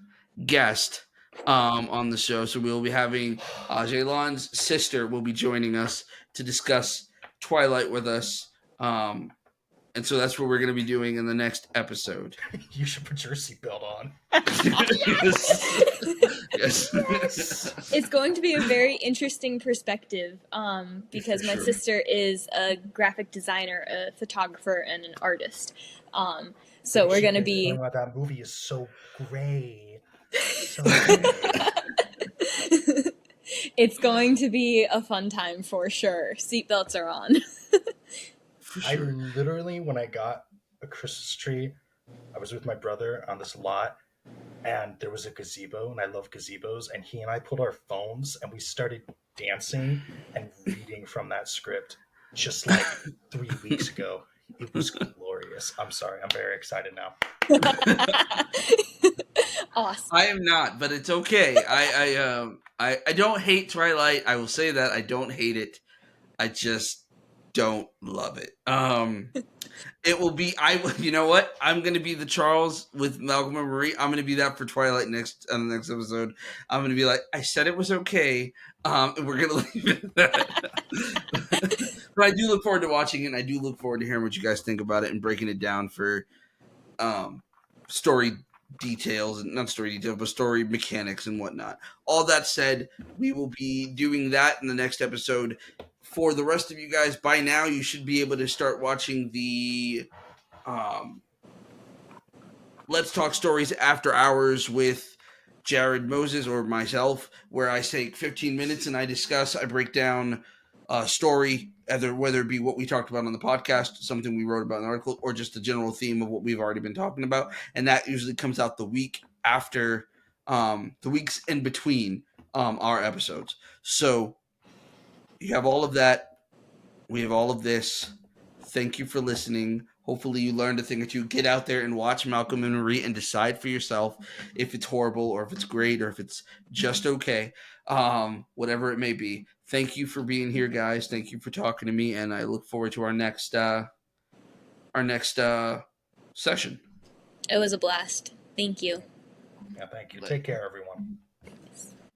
guest on the show. So we will be having Jaylon's sister will be joining us to discuss Twilight with us. And so that's what we're going to be doing in the next episode. You should put your seatbelt on. Yes. It's going to be a very interesting perspective because my sister is a graphic designer, a photographer, and an artist. So we're going to be... That movie is so gray. So It's going to be a fun time for sure. Seatbelts are on. I literally, when I got a Christmas tree, was with my brother on this lot, and there was a gazebo, and I love gazebos. And he and I pulled our phones and we started dancing and reading from that script just like 3 weeks ago. It was glorious. I'm sorry. I'm very excited now. Awesome. I am not, but it's okay. I don't hate Twilight. I will say that I don't hate it. I just don't love it. It will be you know what? I'm gonna be the Charles with Malcolm and Marie. I'm gonna be that for Twilight next on the next episode. I'm gonna be like, I said it was okay. And we're gonna leave it at that. But I do look forward to watching it, and I do look forward to hearing what you guys think about it and breaking it down for story details, and not story details, but story mechanics and whatnot. All that said, we will be doing that in the next episode. For the rest of you guys, by now you should be able to start watching the Let's Talk Stories After Hours with Jared Moses or myself, where I take 15 minutes and I break down a story, whether it be what we talked about on the podcast, something we wrote about in an article, or just the general theme of what we've already been talking about. And that usually comes out the week after, the weeks in between our episodes. So you have all of that. We have all of this. Thank you for listening. Hopefully you learned a thing or two. Get out there and watch Malcolm and Marie and decide for yourself if it's horrible or if it's great or if it's just okay. Whatever it may be. Thank you for being here, guys. Thank you for talking to me, and I look forward to our next session. It was a blast. Thank you. Yeah, thank you. Take care, everyone.